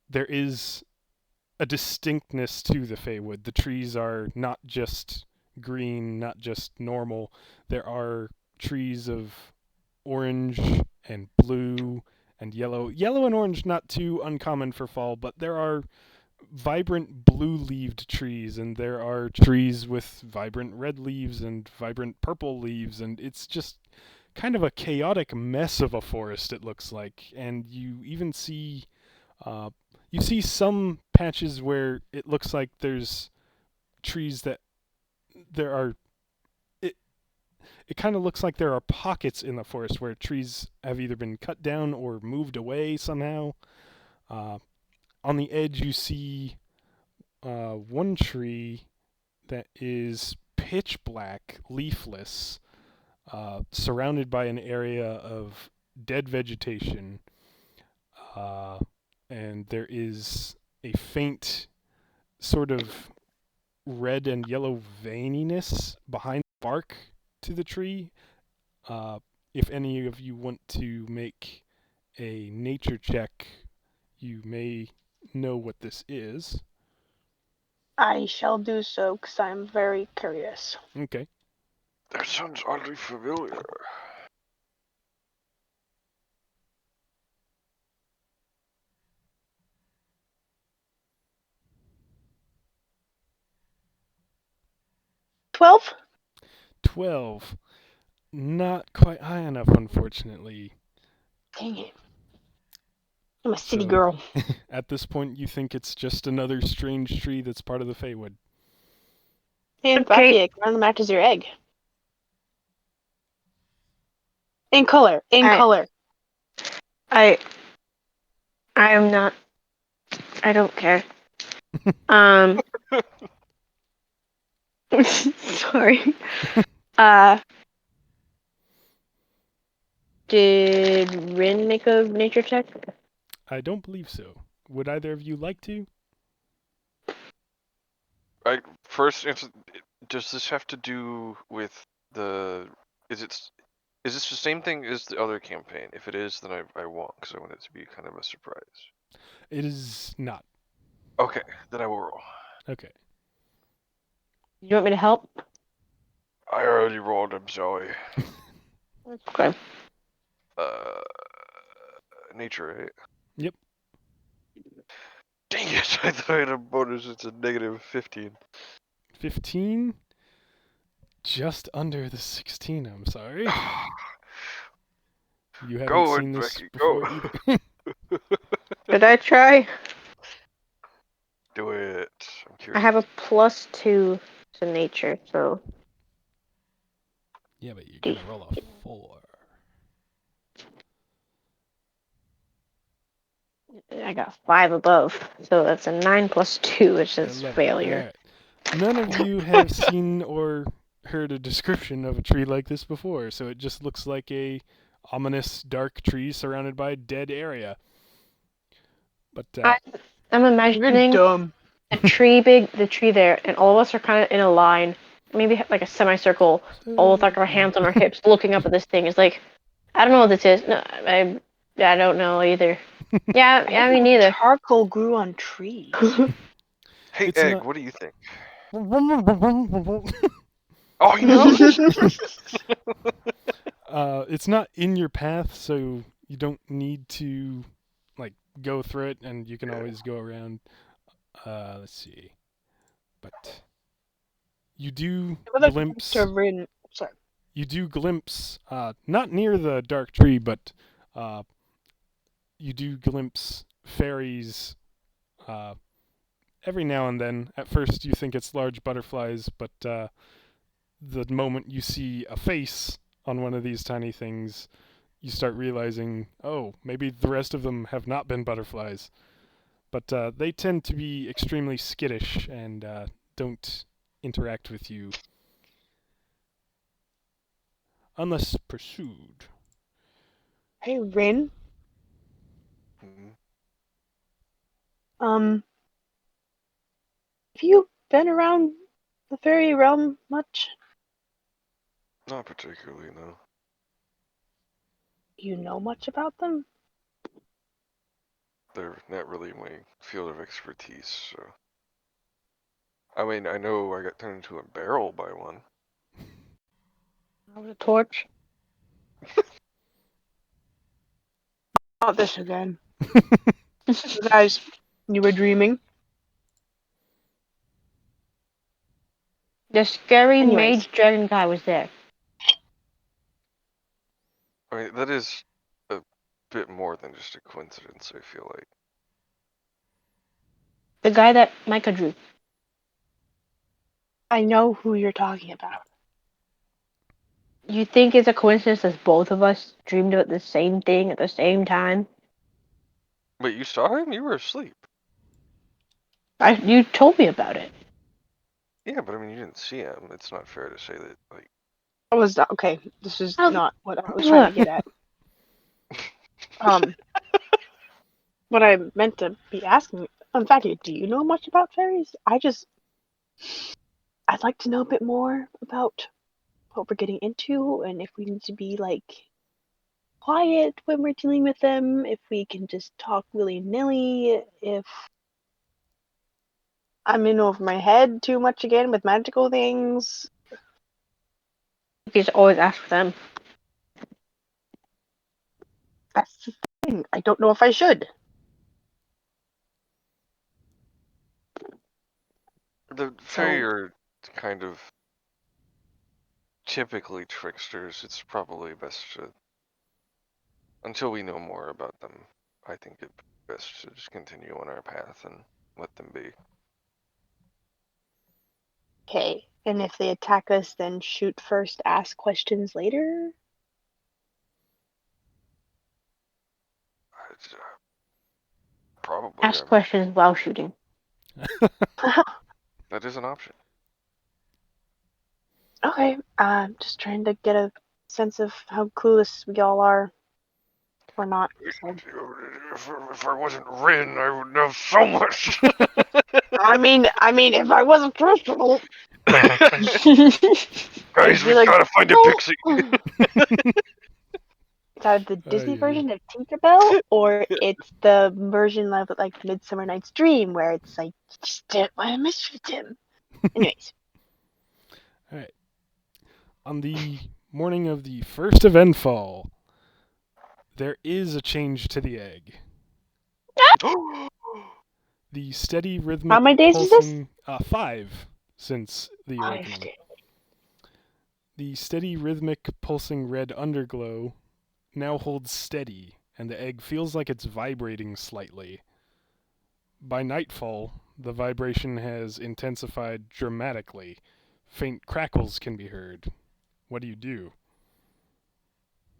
there is a distinctness to the Feywood. The trees are not just green, not just normal. There are trees of orange and blue and yellow. Yellow and orange not too uncommon for fall, but there are vibrant blue-leaved trees, and there are trees with vibrant red leaves and vibrant purple leaves, and it's just kind of a chaotic mess of a forest, it looks like. And you even see you see some patches where it looks like there's trees that there are it kind of looks like there are pockets in the forest where trees have either been cut down or moved away somehow. On the edge you see one tree that is pitch black, leafless, surrounded by an area of dead vegetation, and there is a faint sort of red and yellow veininess behind the bark to the tree. If any of you want to make a nature check, you may know what this is. I shall do so because I'm very curious. Okay. That sounds oddly familiar. $12? 12. Not quite high enough, unfortunately. Dang it. I'm a city So, girl. at this point, you think it's just another strange tree that's part of the Feywood. Hey, in fact, Okay. it kind of matches your egg. In color. In color. I am not. I don't care. Sorry. Did Rin make a nature check? I don't believe so. Would either of you like to? First, does this have to do with the? Is this the same thing as the other campaign? If it is, then I won't, because I want it to be kind of a surprise. It is not. Okay, then I will roll. Okay. You want me to help? I already rolled. I'm sorry. Okay. Nature, right? Yep. Dang it! I thought I had a bonus. It's a negative 15. 15? Just under the 16, I'm sorry. You haven't Go seen it, this Becky, before go. either. Did I try? Do it. I'm I curious. have a +2 to nature, so Yeah, but you're gonna roll a 4. I got 5 above, so that's a 9 plus 2, which is 11. failure. Alright. None of you have seen or heard a description of a tree like this before, so it just looks like a ominous dark tree surrounded by a dead area. But I'm You're imagining dumb. the tree there, and all of us are kind of in a line, maybe like a semicircle, all with like our hands on our hips, looking up at this thing. It's like, I don't know what this is. No, I don't know either. Yeah, I yeah, didn't me know neither. charcoal grew on trees. Hey, It's Egg, not. what do you think? It's Oh, you know? not in your path, so you don't need to like go through it, and you can always go around. Let's see, but you do I would like glimpse. to Rin. Sorry. You do glimpse, not near the dark tree, but uh, you do glimpse fairies every now and then. At first, you think it's large butterflies, but the moment you see a face on one of these tiny things, you start realizing, oh, maybe the rest of them have not been butterflies. But they tend to be extremely skittish and don't interact with you unless pursued. Hey, Rin. Mhm. Have you been around the fairy realm much? Not particularly, no. Do you know much about them? They're not really my field of expertise, so. I mean, I know I got turned into a barrel by one. With a torch. Not this again. You guys, you were dreaming. The scary Anyways, mage dragon guy was there. I mean, that is a bit more than just a coincidence, I feel like. The guy that Micah drew. I know who you're talking about. You think it's a coincidence that both of us dreamed about the same thing at the same time? Wait, you saw him? You were asleep. You told me about it. Yeah, but I mean, you didn't see him. It's not fair to say that, like. I was not okay. This is Oh, not what I was trying to get at. Um, what I meant to be asking. In fact, do you know much about fairies? I'd like to know a bit more about what we're getting into, and if we need to be like quiet when we're dealing with them, if we can just talk willy-nilly, if I'm in over my head too much again with magical things. you just always ask them. That's the thing. I don't know if I should. The fairy So, are kind of typically tricksters. It's probably best to, until we know more about them, I think it's best to just continue on our path and let them be. okay. And if they attack us, then shoot first, ask questions later? It's, probably, Ask questions while shooting. that is an option. Okay, just trying to get a sense of how clueless we all are. Or not. So. If I wasn't Rin, I would know so much. If I wasn't truthful, I'd Guys, be we've like, got to find a oh. pixie. Is that the Disney Ay, ay. version of Tinkerbell, or it's the version of like Midsummer Night's Dream, where it's like you just didn't want to mess with him. Anyways, All right. On the morning of the first event fall, there is a change to the egg. The steady rhythmic how many days is this? pulsing 5 since the 5 awakening. days. The steady rhythmic pulsing red underglow now holds steady, and the egg feels like it's vibrating slightly. By nightfall, the vibration has intensified dramatically. Faint crackles can be heard. what do you do?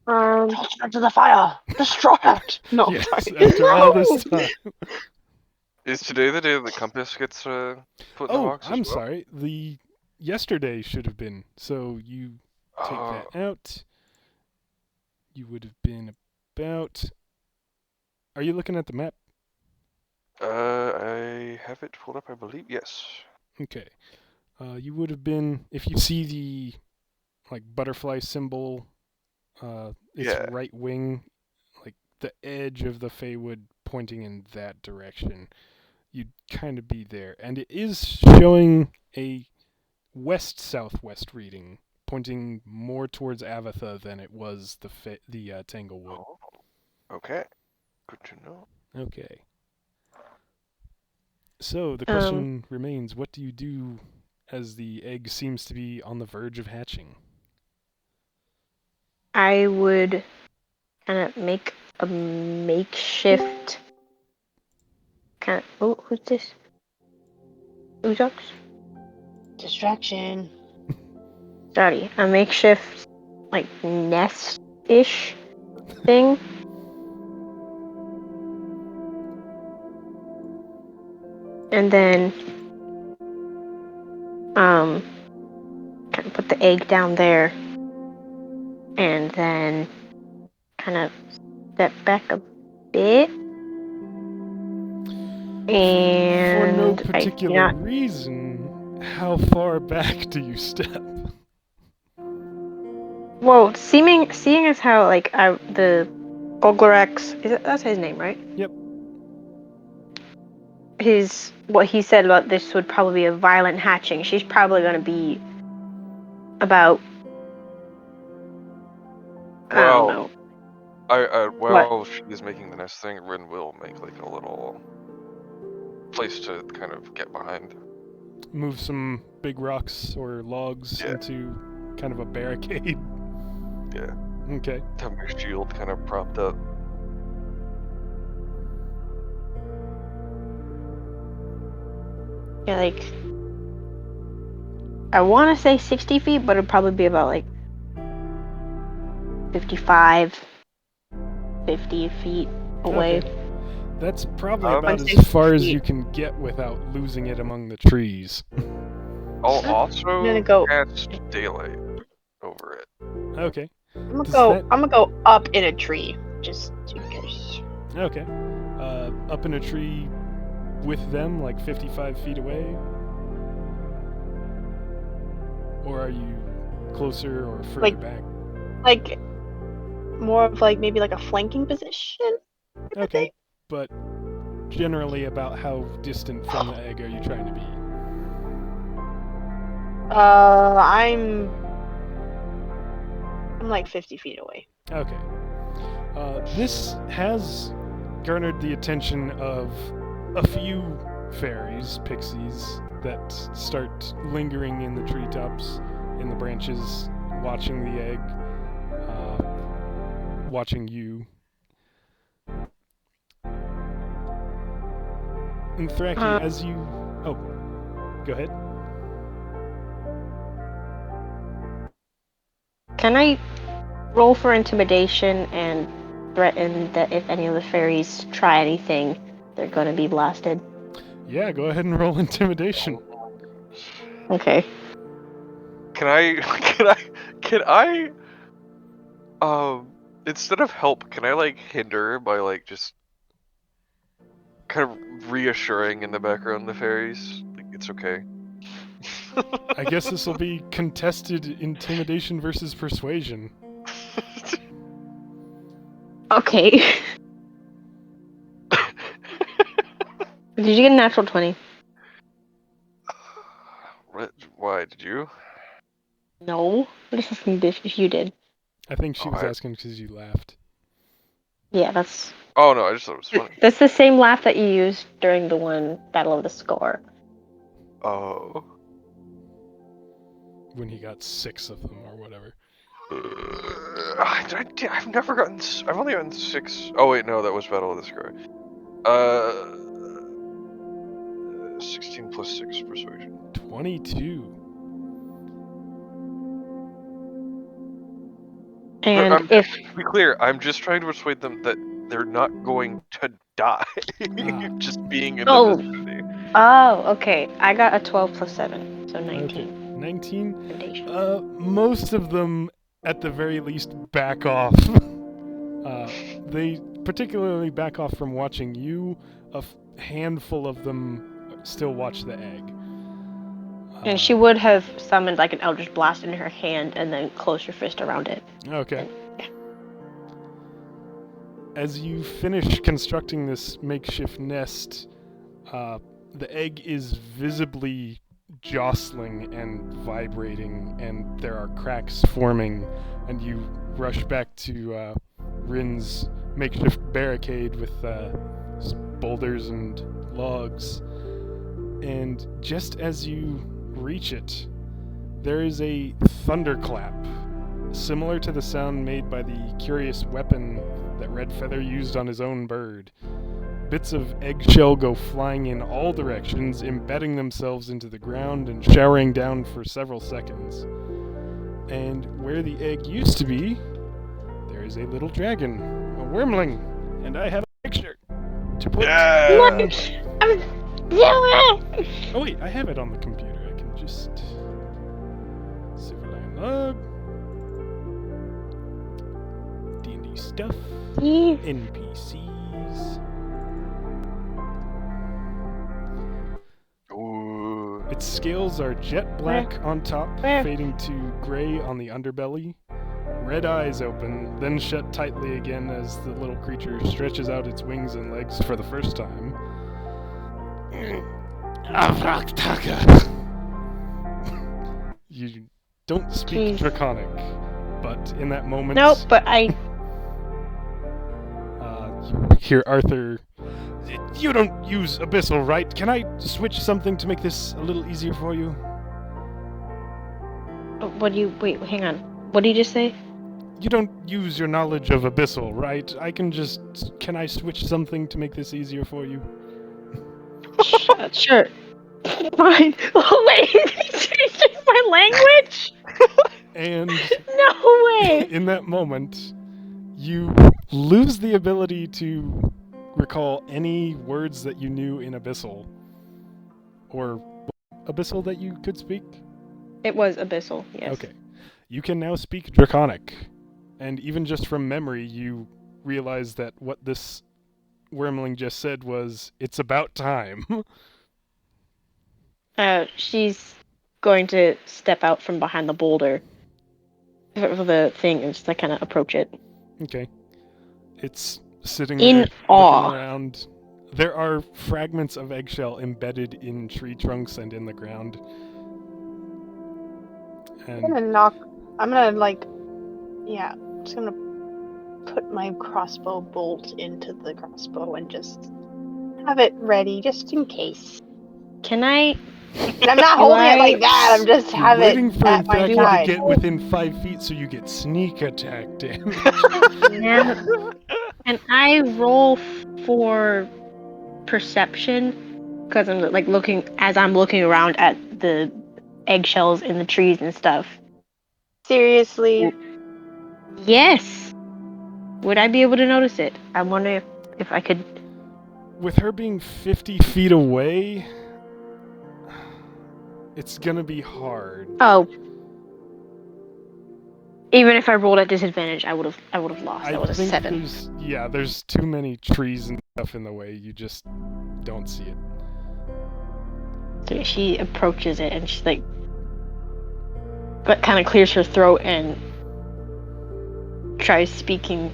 Toss it into the fire. Destroy it. No, Yes, sorry. after all this time. Is today the day that the compass gets put in the Oh, box as I'm well? sorry. The yesterday should have been. So you take Oh, that out. You would have been about. Are you looking at the map? I have it pulled up, I believe. Yes. Okay. You would have been if you see the like butterfly symbol. Its Yeah. right wing, like the edge of the Feywood pointing in that direction. You'd kind of be there, and it is showing a west-southwest reading, pointing more towards Avatha than it was the Tanglewood. Oh, okay. Good to know. Okay. So the question remains: what do you do as the egg seems to be on the verge of hatching? I would kind of make a makeshift kind of. Oh, who's this? Uzox? Distraction. Sorry, a makeshift like nest-ish thing. And then kind of put the egg down there, and then kind of step back a bit, For no and I do particular not. reason, how far back do you step? Well, seeing as how like the Oglorax that's his name, right? Yep. What he said about this would probably be a violent hatching. She's probably gonna be about I don't Well, know what. while she is making the nest thing, Rin will make like a little place to kind of get behind. Move some big rocks or logs Yeah. into kind of a barricade. Yeah. Okay. Have your shield kind of propped up. Yeah, like I want to say 60 feet, but it'd probably be about like 55, 50 feet away. Okay. That's probably Um, about I'd as say far as 60 you can get without losing it among the trees. I'll I'm also gonna go. cast daylight over it. Okay. I'm Does gonna go. that- I'm gonna go up in a tree, just in case. Okay. Up in a tree with them, like 55 feet away? Or are you closer or further Like- back? Like more of like maybe like a flanking position. I Okay. think. But generally, about how distant from the egg are you trying to be? I'm like 50 feet away. Okay. This has garnered the attention of a few fairies, pixies, that start lingering in the treetops, in the branches, watching the egg, watching you. And Thraki, as you... Oh, go ahead. Can I roll for intimidation and threaten that if any of the fairies try anything, they're going to be blasted? Yeah, go ahead and roll intimidation. Okay. Can I can I instead of help, can I like hinder by like just kind of reassuring in the background the fairies? Like it's okay. I guess this will be contested intimidation versus persuasion. Okay. Did you get a natural 20? What? Why did you? No. What is this if you did? I think she Oh, was asking because you laughed. Yeah, that's Oh no, I just thought it was funny. that's the same laugh that you used during the one Battle of the Score. Oh. When he got 6 of them or whatever. I've never gotten. I've only gotten 6. Oh wait, no, that was Battle of the Sky. 16 plus 6 persuasion. 22. And if To be clear, I'm just trying to persuade them that they're not going to die just being in the Oh. vicinity. okay, I got a 12 plus 7, so 19. Okay, 19. Recommendation. Most of them, at the very least, back off. They particularly back off from watching you. A handful of them still watch the egg. And she would have summoned like an Eldritch Blast in her hand and then closed her fist around it. Okay. Yeah. As you finish constructing this makeshift nest, the egg is visibly jostling and vibrating, and there are cracks forming, and you rush back to Rin's makeshift barricade with boulders and logs. And just as you reach it, there is a thunderclap, similar to the sound made by the curious weapon that Red Feather used on his own bird. Bits of eggshell go flying in all directions, embedding themselves into the ground and showering down for several seconds. And where the egg used to be, there is a little dragon, a wormling, and I have a picture to put. Yeah! Oh wait, I have it on the computer. I can just Silverline log, D&D stuff, NPCs. Ooh. Its scales are jet black on top, fading to gray on the underbelly. Red eyes open, then shut tightly again as the little creature stretches out its wings and legs for the first time. You don't speak Draconic, but in that moment... Nope, but I... you hear Arthur... You don't use Abyssal, right? Can I switch something to make this a little easier for you? What do you... Wait, hang on. What did you just say? You don't use your knowledge of Abyssal, right? Can I switch something to make this easier for you? Sure. Fine. Oh, wait! He's changing my language? And... No way! In that moment, you lose the ability to recall any words that you knew in Abyssal. Or Abyssal that you could speak? It was Abyssal, yes. Okay. You can now speak Draconic. And even just from memory, you realize that what this wormling just said was, "It's about time." She's going to step out from behind the boulder for the thing and just like kind of approach it. Okay. It's sitting In there, awe. looking around. There are fragments of eggshell embedded in tree trunks and in the ground. And I'm gonna just gonna put my crossbow bolt into the crossbow and just have it ready just in case. Can I... And I'm not holding it like that, I'm just you're have it waiting for at my Thraki to side. get within 5 feet so you get sneak attack damage. Can I roll for perception? Because I'm like looking around at the eggshells in the trees and stuff. Seriously? Yes. Would I be able to notice it? I wonder if I could. With her being 50 feet away, it's gonna be hard. Oh. Even if I rolled at disadvantage, I would have lost. That was a 7. There's too many trees and stuff in the way. You just don't see it. So she approaches it and she's like, but kind of clears her throat and tries speaking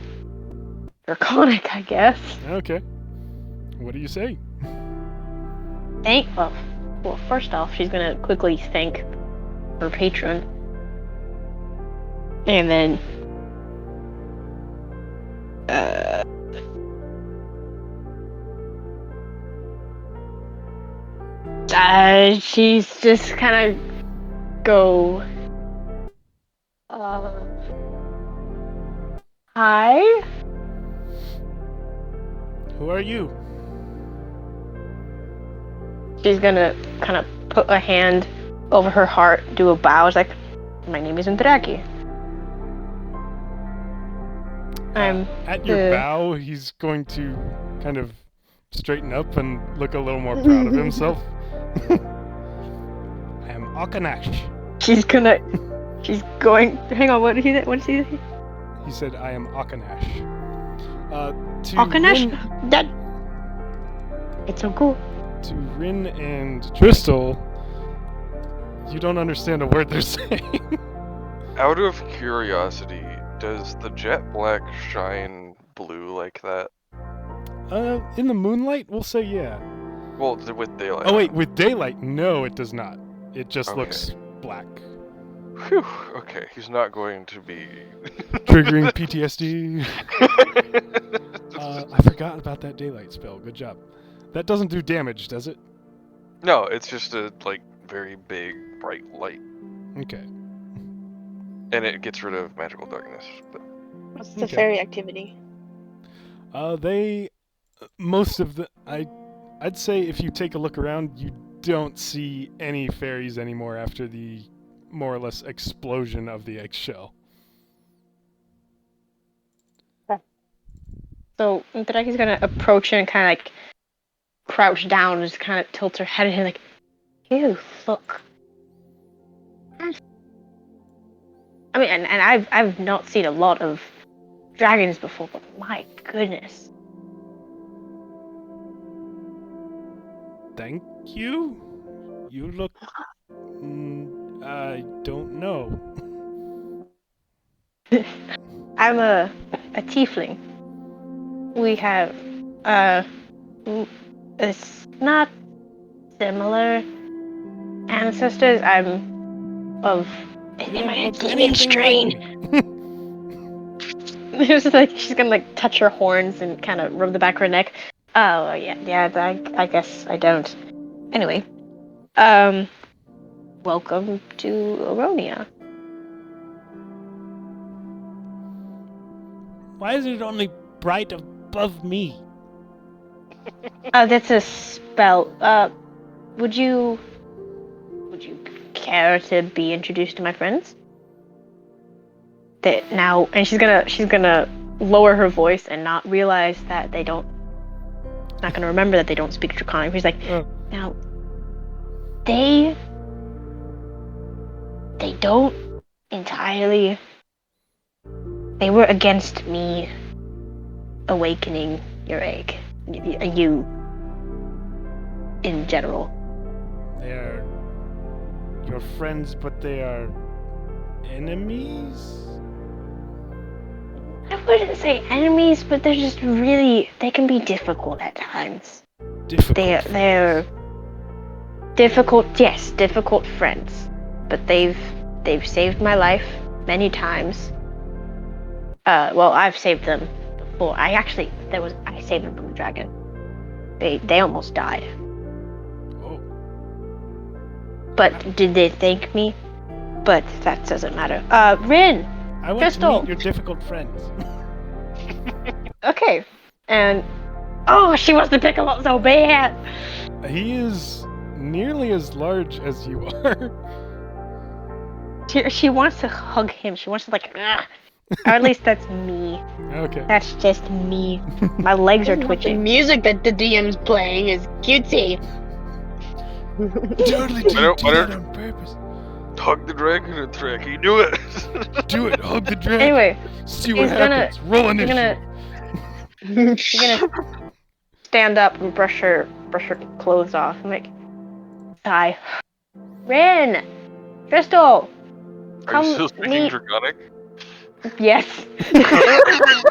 Draconic, I guess. Okay. What do you say? Well, first off, she's gonna quickly thank her patron. And then she's just kind of go hi. Who are you? She's gonna kind of put a hand over her heart, do a bow. It's like, my name is Undraki. I'm At your bow, he's going to kind of straighten up and look a little more proud of himself. I am Akanash. She's going. Hang on. What did he say? He said, I am Akanash. To Akanash? Rin, That. It's so cool. to Rin and Tristal, you don't understand a word they're saying. Out of curiosity, does the jet black shine blue like that? In the moonlight, we'll say yeah. Well, with daylight. Oh wait, with daylight, no, it does not. It just Okay. looks black. Whew, okay, he's not going to be... Triggering PTSD. I forgot about that daylight spell. Good job. That doesn't do damage, does it? No, it's just a, like, very big, bright light. Okay. And it gets rid of magical darkness. But What's the Okay. fairy activity? Most of the, I'd say if you take a look around, you don't see any fairies anymore after the more or less explosion of the eggshell. So Interaki's gonna approach her and kind of like crouch down and just kind of tilt her head and like, ew, look. I mean, and I've not seen a lot of dragons before, but my goodness. Thank you. You look. I don't know. I'm a tiefling. We have it's not similar ancestors. I'm of You don't look demon anything strain. like me. It's like she's gonna like touch her horns and kind of rub the back of her neck. Oh yeah. I guess I don't. Anyway, welcome to Aronia. Why is it only bright above me? That's a spell. Would you care to be introduced to my friends? That now, and she's gonna lower her voice and not realize that they don't. Not gonna remember that they don't speak Draconic. She's like, now, they don't entirely. They were against me awakening your egg. You in general. They're your friends, but they are enemies? I wouldn't say enemies, but they're just really. They can be difficult at times. Difficult. They're difficult. Yes, difficult friends. But they've saved my life many times. Well, I've saved them before. I saved them from the dragon. They almost died. Oh. But did they thank me? But that doesn't matter. Rin! I want Crystal. to meet your difficult friends. Okay. And she wants to pick him up so bad. He is nearly as large as you are. She wants to hug him. She wants to like or at least that's me. Okay. That's just me. My legs are The twitching. music that the DM's playing is cutesy. Totally I don't- do that on purpose. hug the dragon and Tracky, do it! Do it. Hug the dragon. Anyway, See what he's gonna- happens. Roll she's initiative. she's gonna stand up and brush her clothes off and like sigh. Rin! Crystal! Are Come you still speaking meet- Draconic? Yes.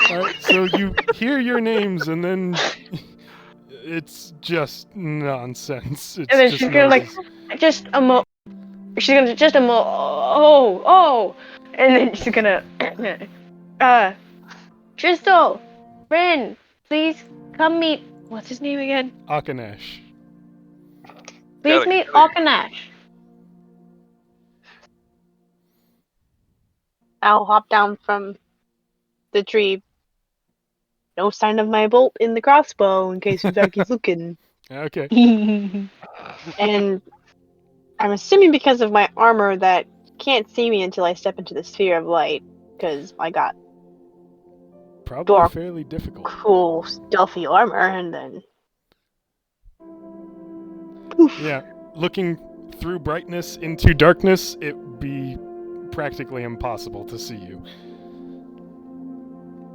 Alright, so you hear your names and then it's just nonsense. It's And then just she's gonna like noises. just a mo. She's gonna just a mo. Oh, and then she's gonna. Crystal, Rin, please come meet. What's his name again? Akanash. Please Gotta meet get there. Akanash. I'll hop down from the tree. No sign of my bolt in the crossbow in case Uzaki's looking. Okay. And I'm assuming because of my armor that can't see me until I step into the sphere of light, because I got Probably Dark. fairly difficult. cool, stealthy armor, and then poof. Yeah, looking through brightness into darkness, it'd be practically impossible to see you.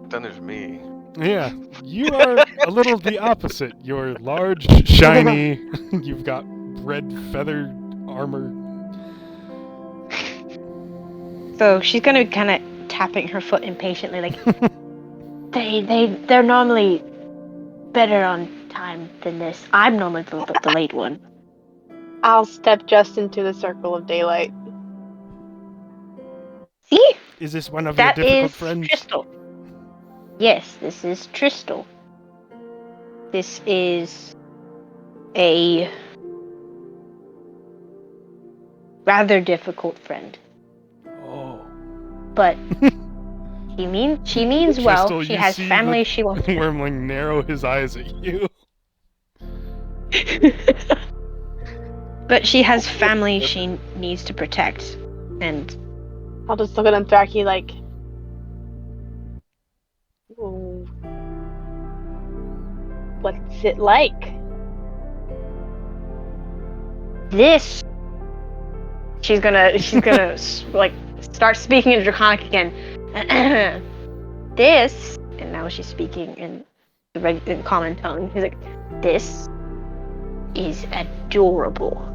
Then there's me. Yeah, you are a little the opposite. You're large, shiny, you've got red feathered armor. So she's gonna be kind of tapping her foot impatiently, like they're normally better on time than this. I'm normally the late one. I'll step just into the circle of daylight. See, Is this one of that your difficult is friends? Tristal. Yes, this is Tristal. This is a rather difficult friend, Oh. but she means well. Tristal, She you has see family the she wants. Wormling narrow his eyes at you. But she has family she needs to protect, and I'll just look at Anthraki like, "Ooh, what's it like?" this. She's gonna like start speaking in Draconic again. This, and now she's speaking in the in common tongue. He's like, this is adorable.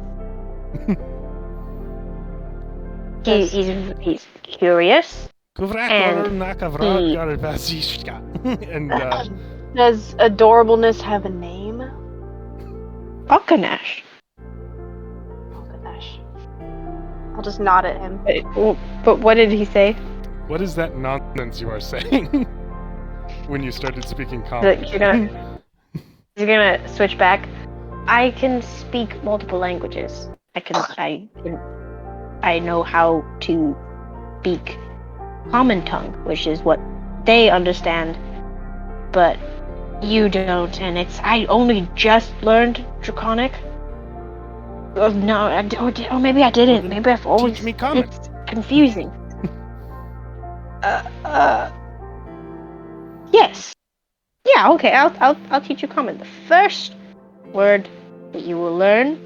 He's curious. And and Does adorableness have a name? Balkanash. Oh gosh. I'll just nod at him. But what did he say? what is that nonsense you are saying? When you started speaking common. That you're gonna switch back. I can speak multiple languages. I know how to speak common tongue, which is what they understand, but you don't, and I only just learned Draconic. Oh, no, or maybe I didn't. Maybe I've always. Teach me common. It's confusing. Yes. Yeah. Okay. I'll teach you common. The first word that you will learn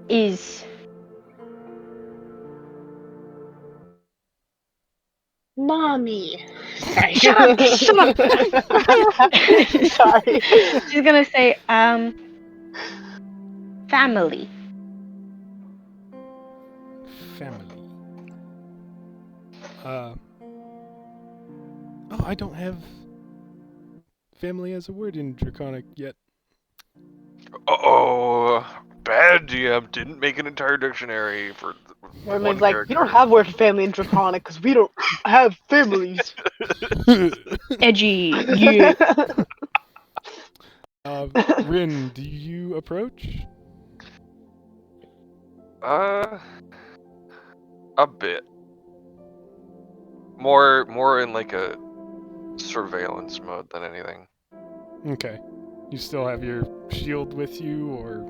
is Mommy. Shut up! Sorry. She's gonna say family. Family. Oh, I don't have family as a word in Draconic yet. Uh-oh. Bad GM didn't make an entire dictionary for one Mermaid's like, character. we don't have word for family in Draconic because we don't have families. Edgy. Yeah. Rin, do you approach? A bit. More in like a surveillance mode than anything. Okay. You still have your shield with you, or?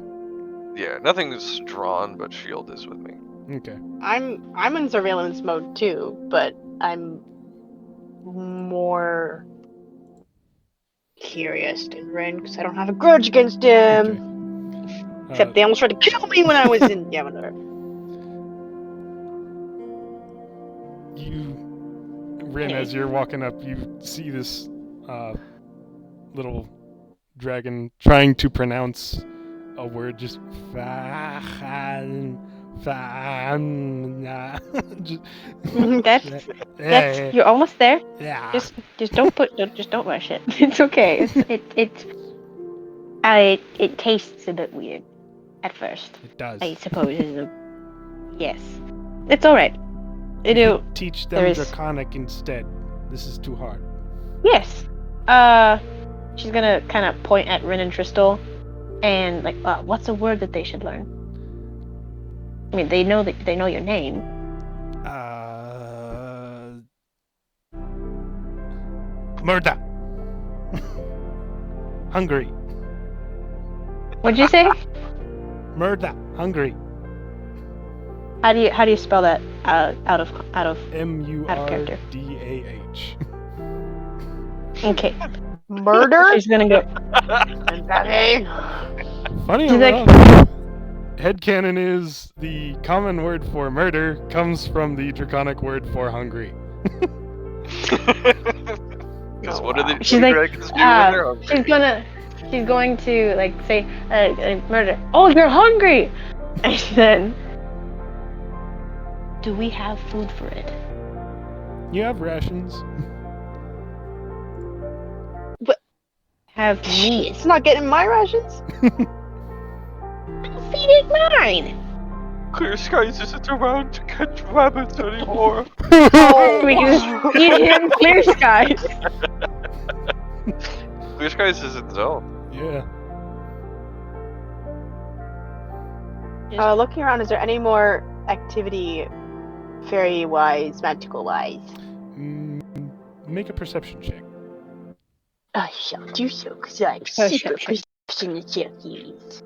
Yeah, nothing's drawn, but shield is with me. Okay. I'm in surveillance mode too, but I'm more curious than Ren because I don't have a grudge against him. Okay. Except they almost tried to kill me when I was in Yamanar. Rin, as you're walking up, you see this little dragon trying to pronounce a word, just That's you're almost there. yeah. Just don't rush it. It's okay. It tastes a bit weird at first. It does. I suppose yes. It's all right. It'll teach them there is- Draconic instead. This is too hard. yes. She's gonna kind of point at Rin and Tristal, and like, what's a word that they should learn? I mean, they know your name. Murder. Hungry. What'd you say? Murder. Hungry. How do you spell that out of M-U-R-D-A-H. Okay. Murder? She's gonna go. Okay. Funny She's like- enough, headcanon is the common word for murder comes from the draconic word for hungry. Because Oh, what do the wow. She's sea like, dragons do when they're hungry? she's going to like say, murder. Oh, you're hungry. And then, do we have food for it? You have rations. Have meat. It's not getting my rations. Feed it mine. Clear Skies isn't around to catch rabbits anymore. We can just feed him clear skies. Clear Skies is its own. Yeah. Looking around, is there any more activity, fairy-wise, magical-wise? Make a perception check. I shall do so, because I'm super perception checkies.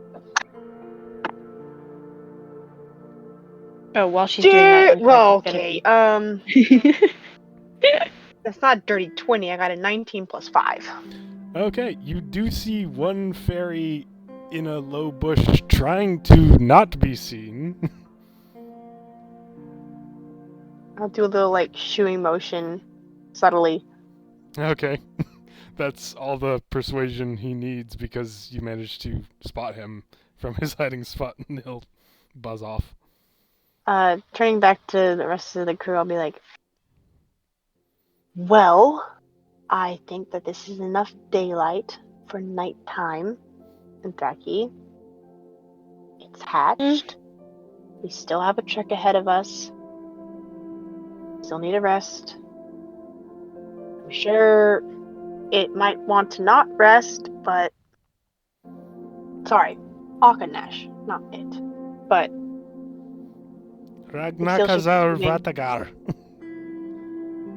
Oh, while she's doing that, Well, Untrack's okay. That's not a dirty 20. I got a 19 plus 5. Okay, you do see one fairy in a low bush trying to not be seen. I'll do a little, like, shooing motion, subtly. Okay. That's all the persuasion he needs because you managed to spot him from his hiding spot and he'll buzz off. Turning back to the rest of the crew, I'll be like, well, I think that this is enough daylight for nighttime. And Draki, it's hatched. We still have a trek ahead of us. Still need a rest. I'm sure it might want to not rest, but sorry, Akanash, not it. But Ragnakazar moving. Vatagar.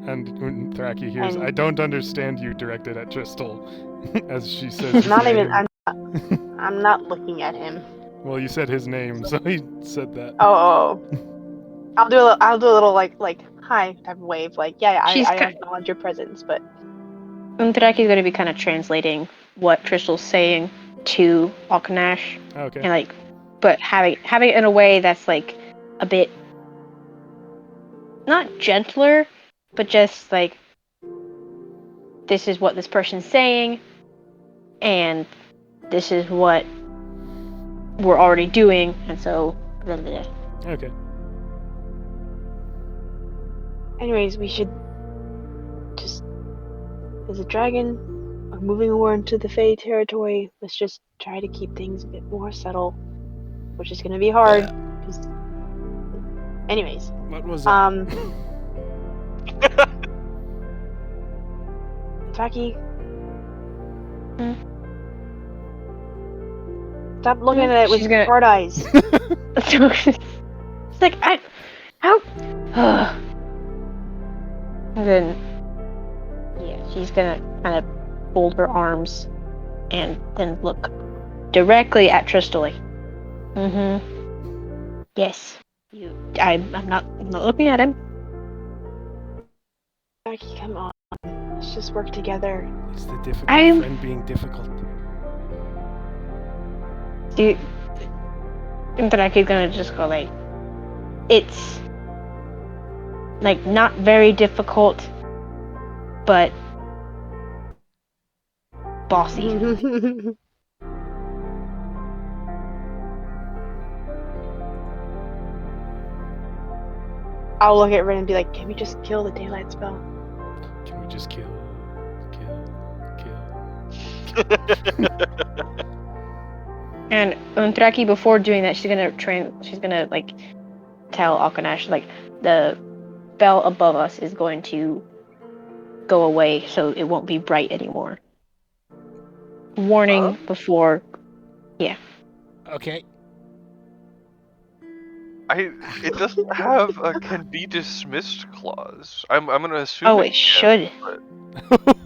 And Thraki hears, And- I don't understand you, directed at Tristal, as she says his not name. even. I'm not looking at him. Well, you said his name, so he said that. Oh. I'll do a little like hi type of wave. Like yeah, She's I kind- acknowledge your presence, but Untraki's going to be kind of translating what Tristal's saying to Alkanash, Okay. and like, but having it in a way that's like a bit not gentler, but just like, this is what this person's saying, and this is what we're already doing, and so. Blah, blah, blah. Okay. anyways, we should just as a dragon are moving over into the Fae territory. Let's just try to keep things a bit more subtle, which is gonna be hard. Cause... Anyways, What was that? Taki, Hmm? stop looking at it with She's gonna- hard eyes. It's like how and then she's gonna kind of fold her arms and then look directly at Tristal like, yes, I'm not looking at him. Taki, come on, let's just work together. It's the difficult I'm- friend being difficult. Interaki's gonna just go like, it's like not very difficult, but bossy. I'll look at Rin and be like, can we just kill the daylight spell? Can we just kill? And Untraki, before doing that, she's gonna like tell Akanash like the bell above us is going to go away, so it won't be bright anymore. Warning before. Okay. It doesn't have a can be dismissed clause. I'm gonna assume. Oh, it it can, should. but-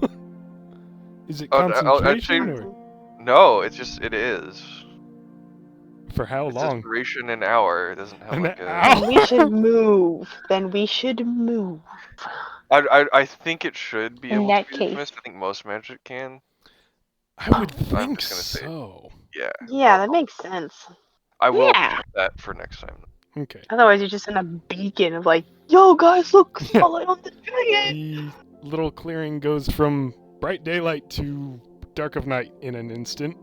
Is it Oh, I'd concentration say- or No, it is. for how It's long? just duration an hour. It doesn't have An like a. hour? Then we should move. Then we should move. I think it should be In able that to be case. dismissed. I think most magic can. I would I'm think just gonna say, so. yeah. Yeah, that makes sense. I will Yeah. put that for next time. Okay. Otherwise, you're just in a beacon of like, yo guys, look, spotlight on the dragon. The little clearing goes from bright daylight to dark of night in an instant.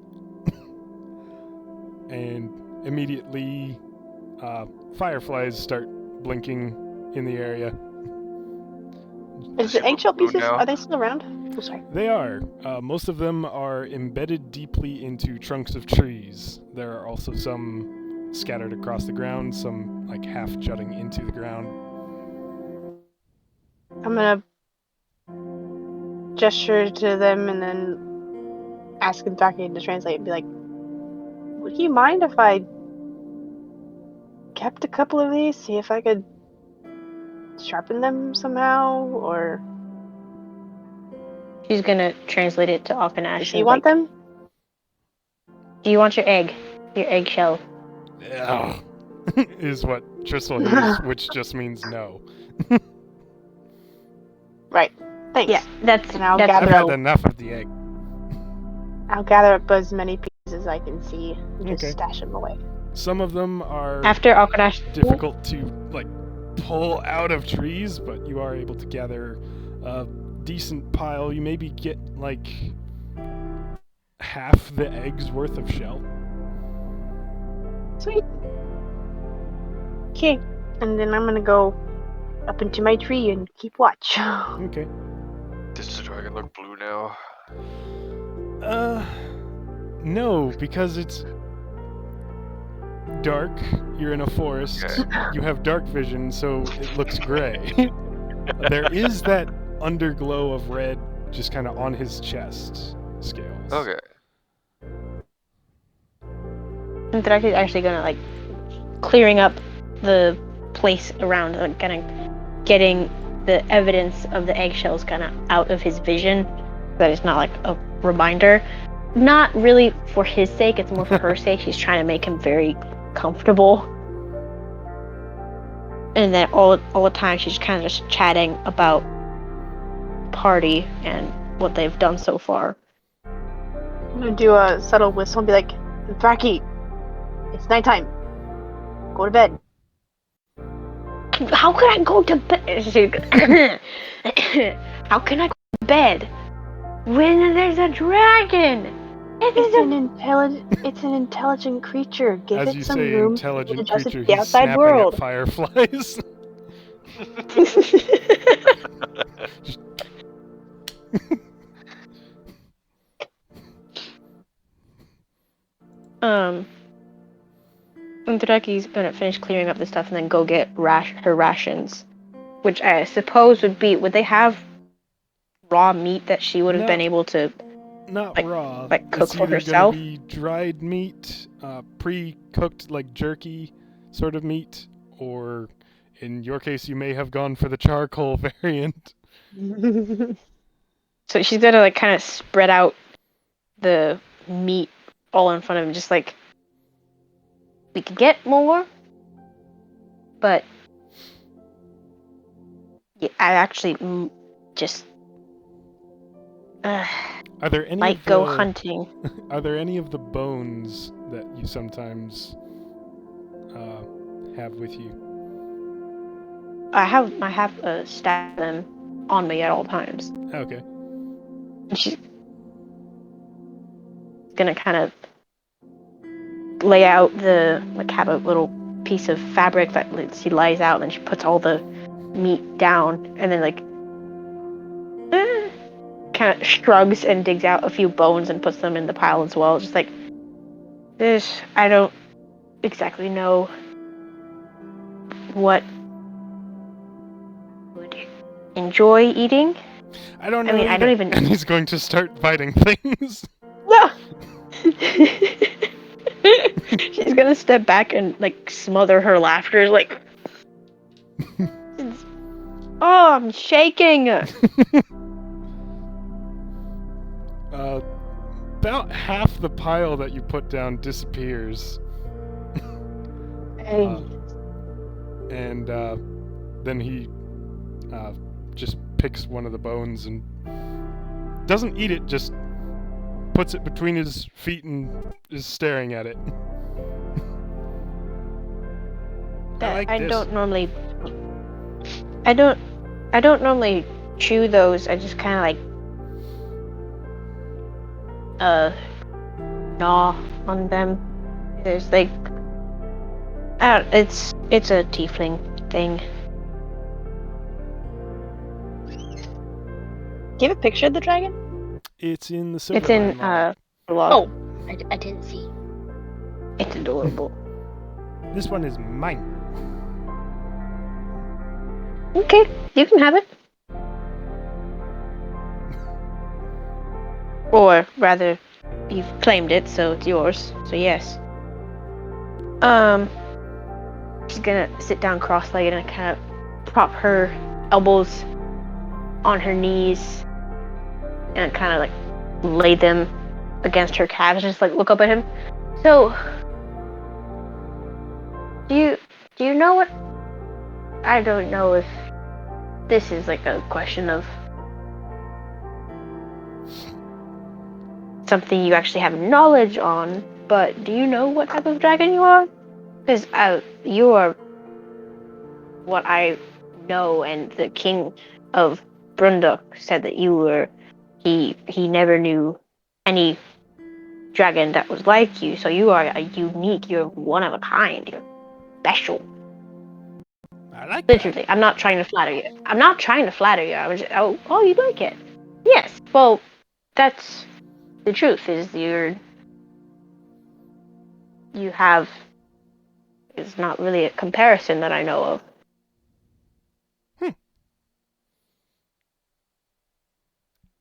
And immediately, fireflies start blinking in the area. Is See the what eggshell blue pieces? now? Are they still around? Oh, sorry. They are. Most of them are embedded deeply into trunks of trees. There are also some scattered across the ground, some like half jutting into the ground. I'm gonna gesture to them and then ask Daki to translate and be like, would you mind if I kept a couple of these? See if I could sharpen them somehow? Or She's gonna translate it to Akanash. does he want them? Do you want your egg? Your eggshell? Ugh, is what Tristle hears, which just means no. Right. Thanks. Yeah, that's And I'll that's I've gather had no. enough of the egg. I'll gather up as many pieces as I can see and just Okay. stash them away. Some of them are After Akanash, difficult to like pull out of trees, but you are able to gather a decent pile. You maybe get like half the egg's worth of shell. Sweet. Okay. And then I'm gonna go up into my tree and keep watch. Okay. Does the dragon look blue now? No, because it's dark. You're in a forest. Okay. You have dark vision, so it looks gray. There is that underglow of red just kind of on his chest scales. Okay. Draki's actually gonna like clearing up the place around, like kind of getting the evidence of the eggshells kind of out of his vision, so that it's not like a reminder. Not really for his sake; it's more for her sake. She's trying to make him very comfortable. And then all the time she's kind of just chatting about party and what they've done so far. I'm gonna do a subtle whistle and be like, Thraki, it's nighttime. Go to bed. How can I go to bed? How can I go to bed when there's a dragon? It's an intelligent creature. Give As it you some say, room intelligent to adjust creature, to the he's outside snapping world. at fireflies. Draki's gonna finish clearing up the stuff and then go get her rations, which I suppose would they have raw meat that she would have been able to Not like- raw. like cook it's for either herself? gonna be dried meat, pre-cooked like jerky sort of meat, or in your case, you may have gone for the charcoal variant. So she's gonna like kind of spread out the meat all in front of him, just like we could get more, but yeah, I actually just Are there any might of go the, hunting. Are there any of the bones that you sometimes have with you? I have a stack of them on me at all times. Okay. And she's gonna kind of lay out have a little piece of fabric that she lays out, and then she puts all the meat down, and then like kind of shrugs and digs out a few bones and puts them in the pile as well. Just like this, I don't exactly know what would enjoy eating. I don't know. I mean, I don't even. And he's going to start biting things. No! She's gonna step back and like smother her laughter, like, oh, I'm shaking. About half the pile that you put down disappears. Hey. And then he just picks one of the bones and doesn't eat it, just puts it between his feet and is staring at it. I don't normally I don't normally chew those. I just kind of like gnaw on them. There's like it's a tiefling thing. Do you have a picture of the dragon? It's in the It's Silverline in log. log. Oh, I didn't see. It's adorable. This one is mine. Okay, you can have it. Or rather, you've claimed it, so it's yours. So yes. She's gonna sit down cross-legged and kind of prop her elbows on her knees and kind of like lay them against her calves and just like look up at him. So, do you know what? I don't know if this is like a question of something you actually have knowledge on, but do you know what type of dragon you are? Because you are what I know, and the king of Brunduk said that you were. He never knew any dragon that was like you, so you are a unique. You're one of a kind. You're special. I like Literally, that. I'm not trying to flatter you. I'm not trying to flatter you. I was just, oh, you like it? Yes. Well, that's the truth. Is you have is not really a comparison that I know of.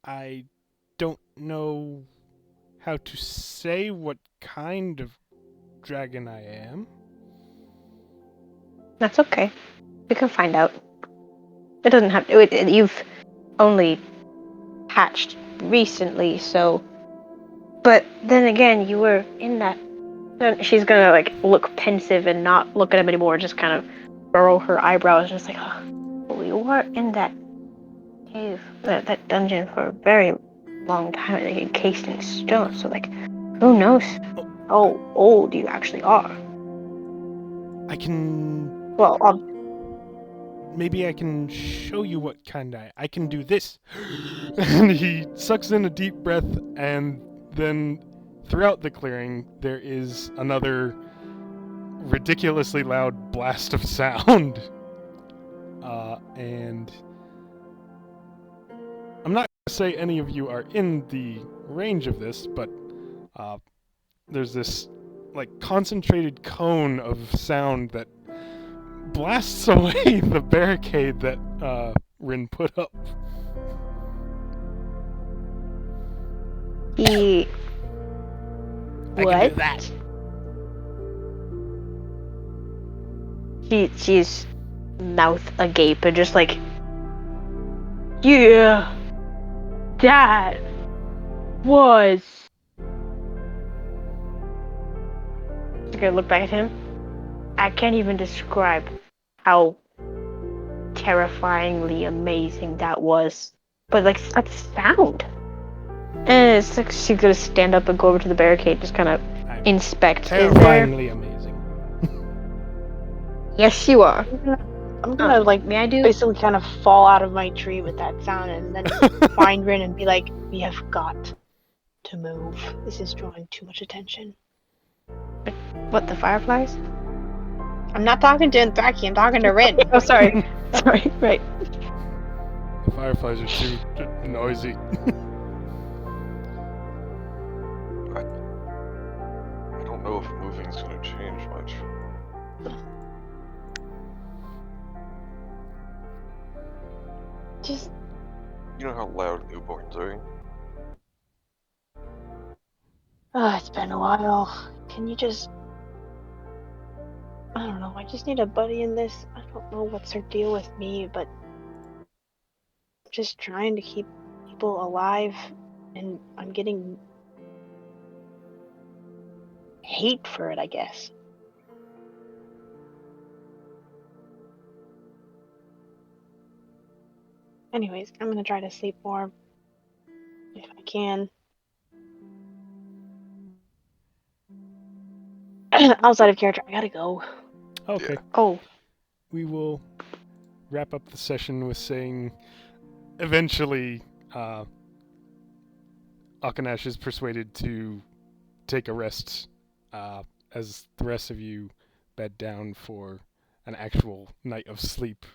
I don't know how to say what kind of dragon I am. That's okay. We can find out. It doesn't have to. You've only hatched recently, so. But then again, you were in that. Then she's gonna like look pensive and not look at him anymore. Just kind of furrow her eyebrows, just like, oh, well, you were in that cave, that dungeon for a very long time, like encased in stone. So like, who knows how old you actually are? I can. Well, Maybe I can show you what kind I can do this. And he sucks in a deep breath, and then throughout the clearing, there is another ridiculously loud blast of sound. And I'm not going to say any of you are in the range of this, but there's this like concentrated cone of sound that blasts away the barricade that Rin put up. he. I can do that. She's mouth agape and just like, yeah, that was. She's gonna look back at him. I can't even describe how terrifyingly amazing that was. But like that sound. And it's like she's gonna stand up and go over to the barricade, just kind of inspect. Terrifyingly amazing. Yes, you are. I'm gonna like May I do? basically kind of fall out of my tree with that sound and then find Rin and be like, we have got to move. This is drawing too much attention. What, the fireflies? I'm not talking to Anthraki, I'm talking to Rin. Oh, sorry. Sorry, right. The fireflies are too noisy. I don't know if moving's gonna change much. Just You know how loud newborns are. it's been a while. Can you just I don't know, I just need a buddy in this. I don't know what's her deal with me, but just trying to keep people alive and I'm getting hate for it, I guess. Anyways, I'm gonna try to sleep more if I can. Outside of character, I gotta go. Okay. Yeah. Oh, We will wrap up the session with saying eventually Akanash is persuaded to take a rest as the rest of you bed down for an actual night of sleep.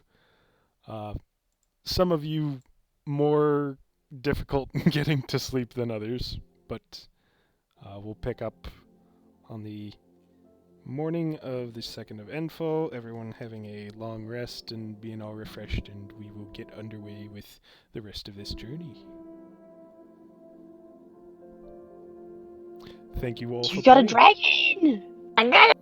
Some of you more difficult getting to sleep than others, but we'll pick up on the morning of the 2nd of Enfo, everyone having a long rest and being all refreshed, and we will get underway with the rest of this journey. Thank you all for You got a playing. dragon! I got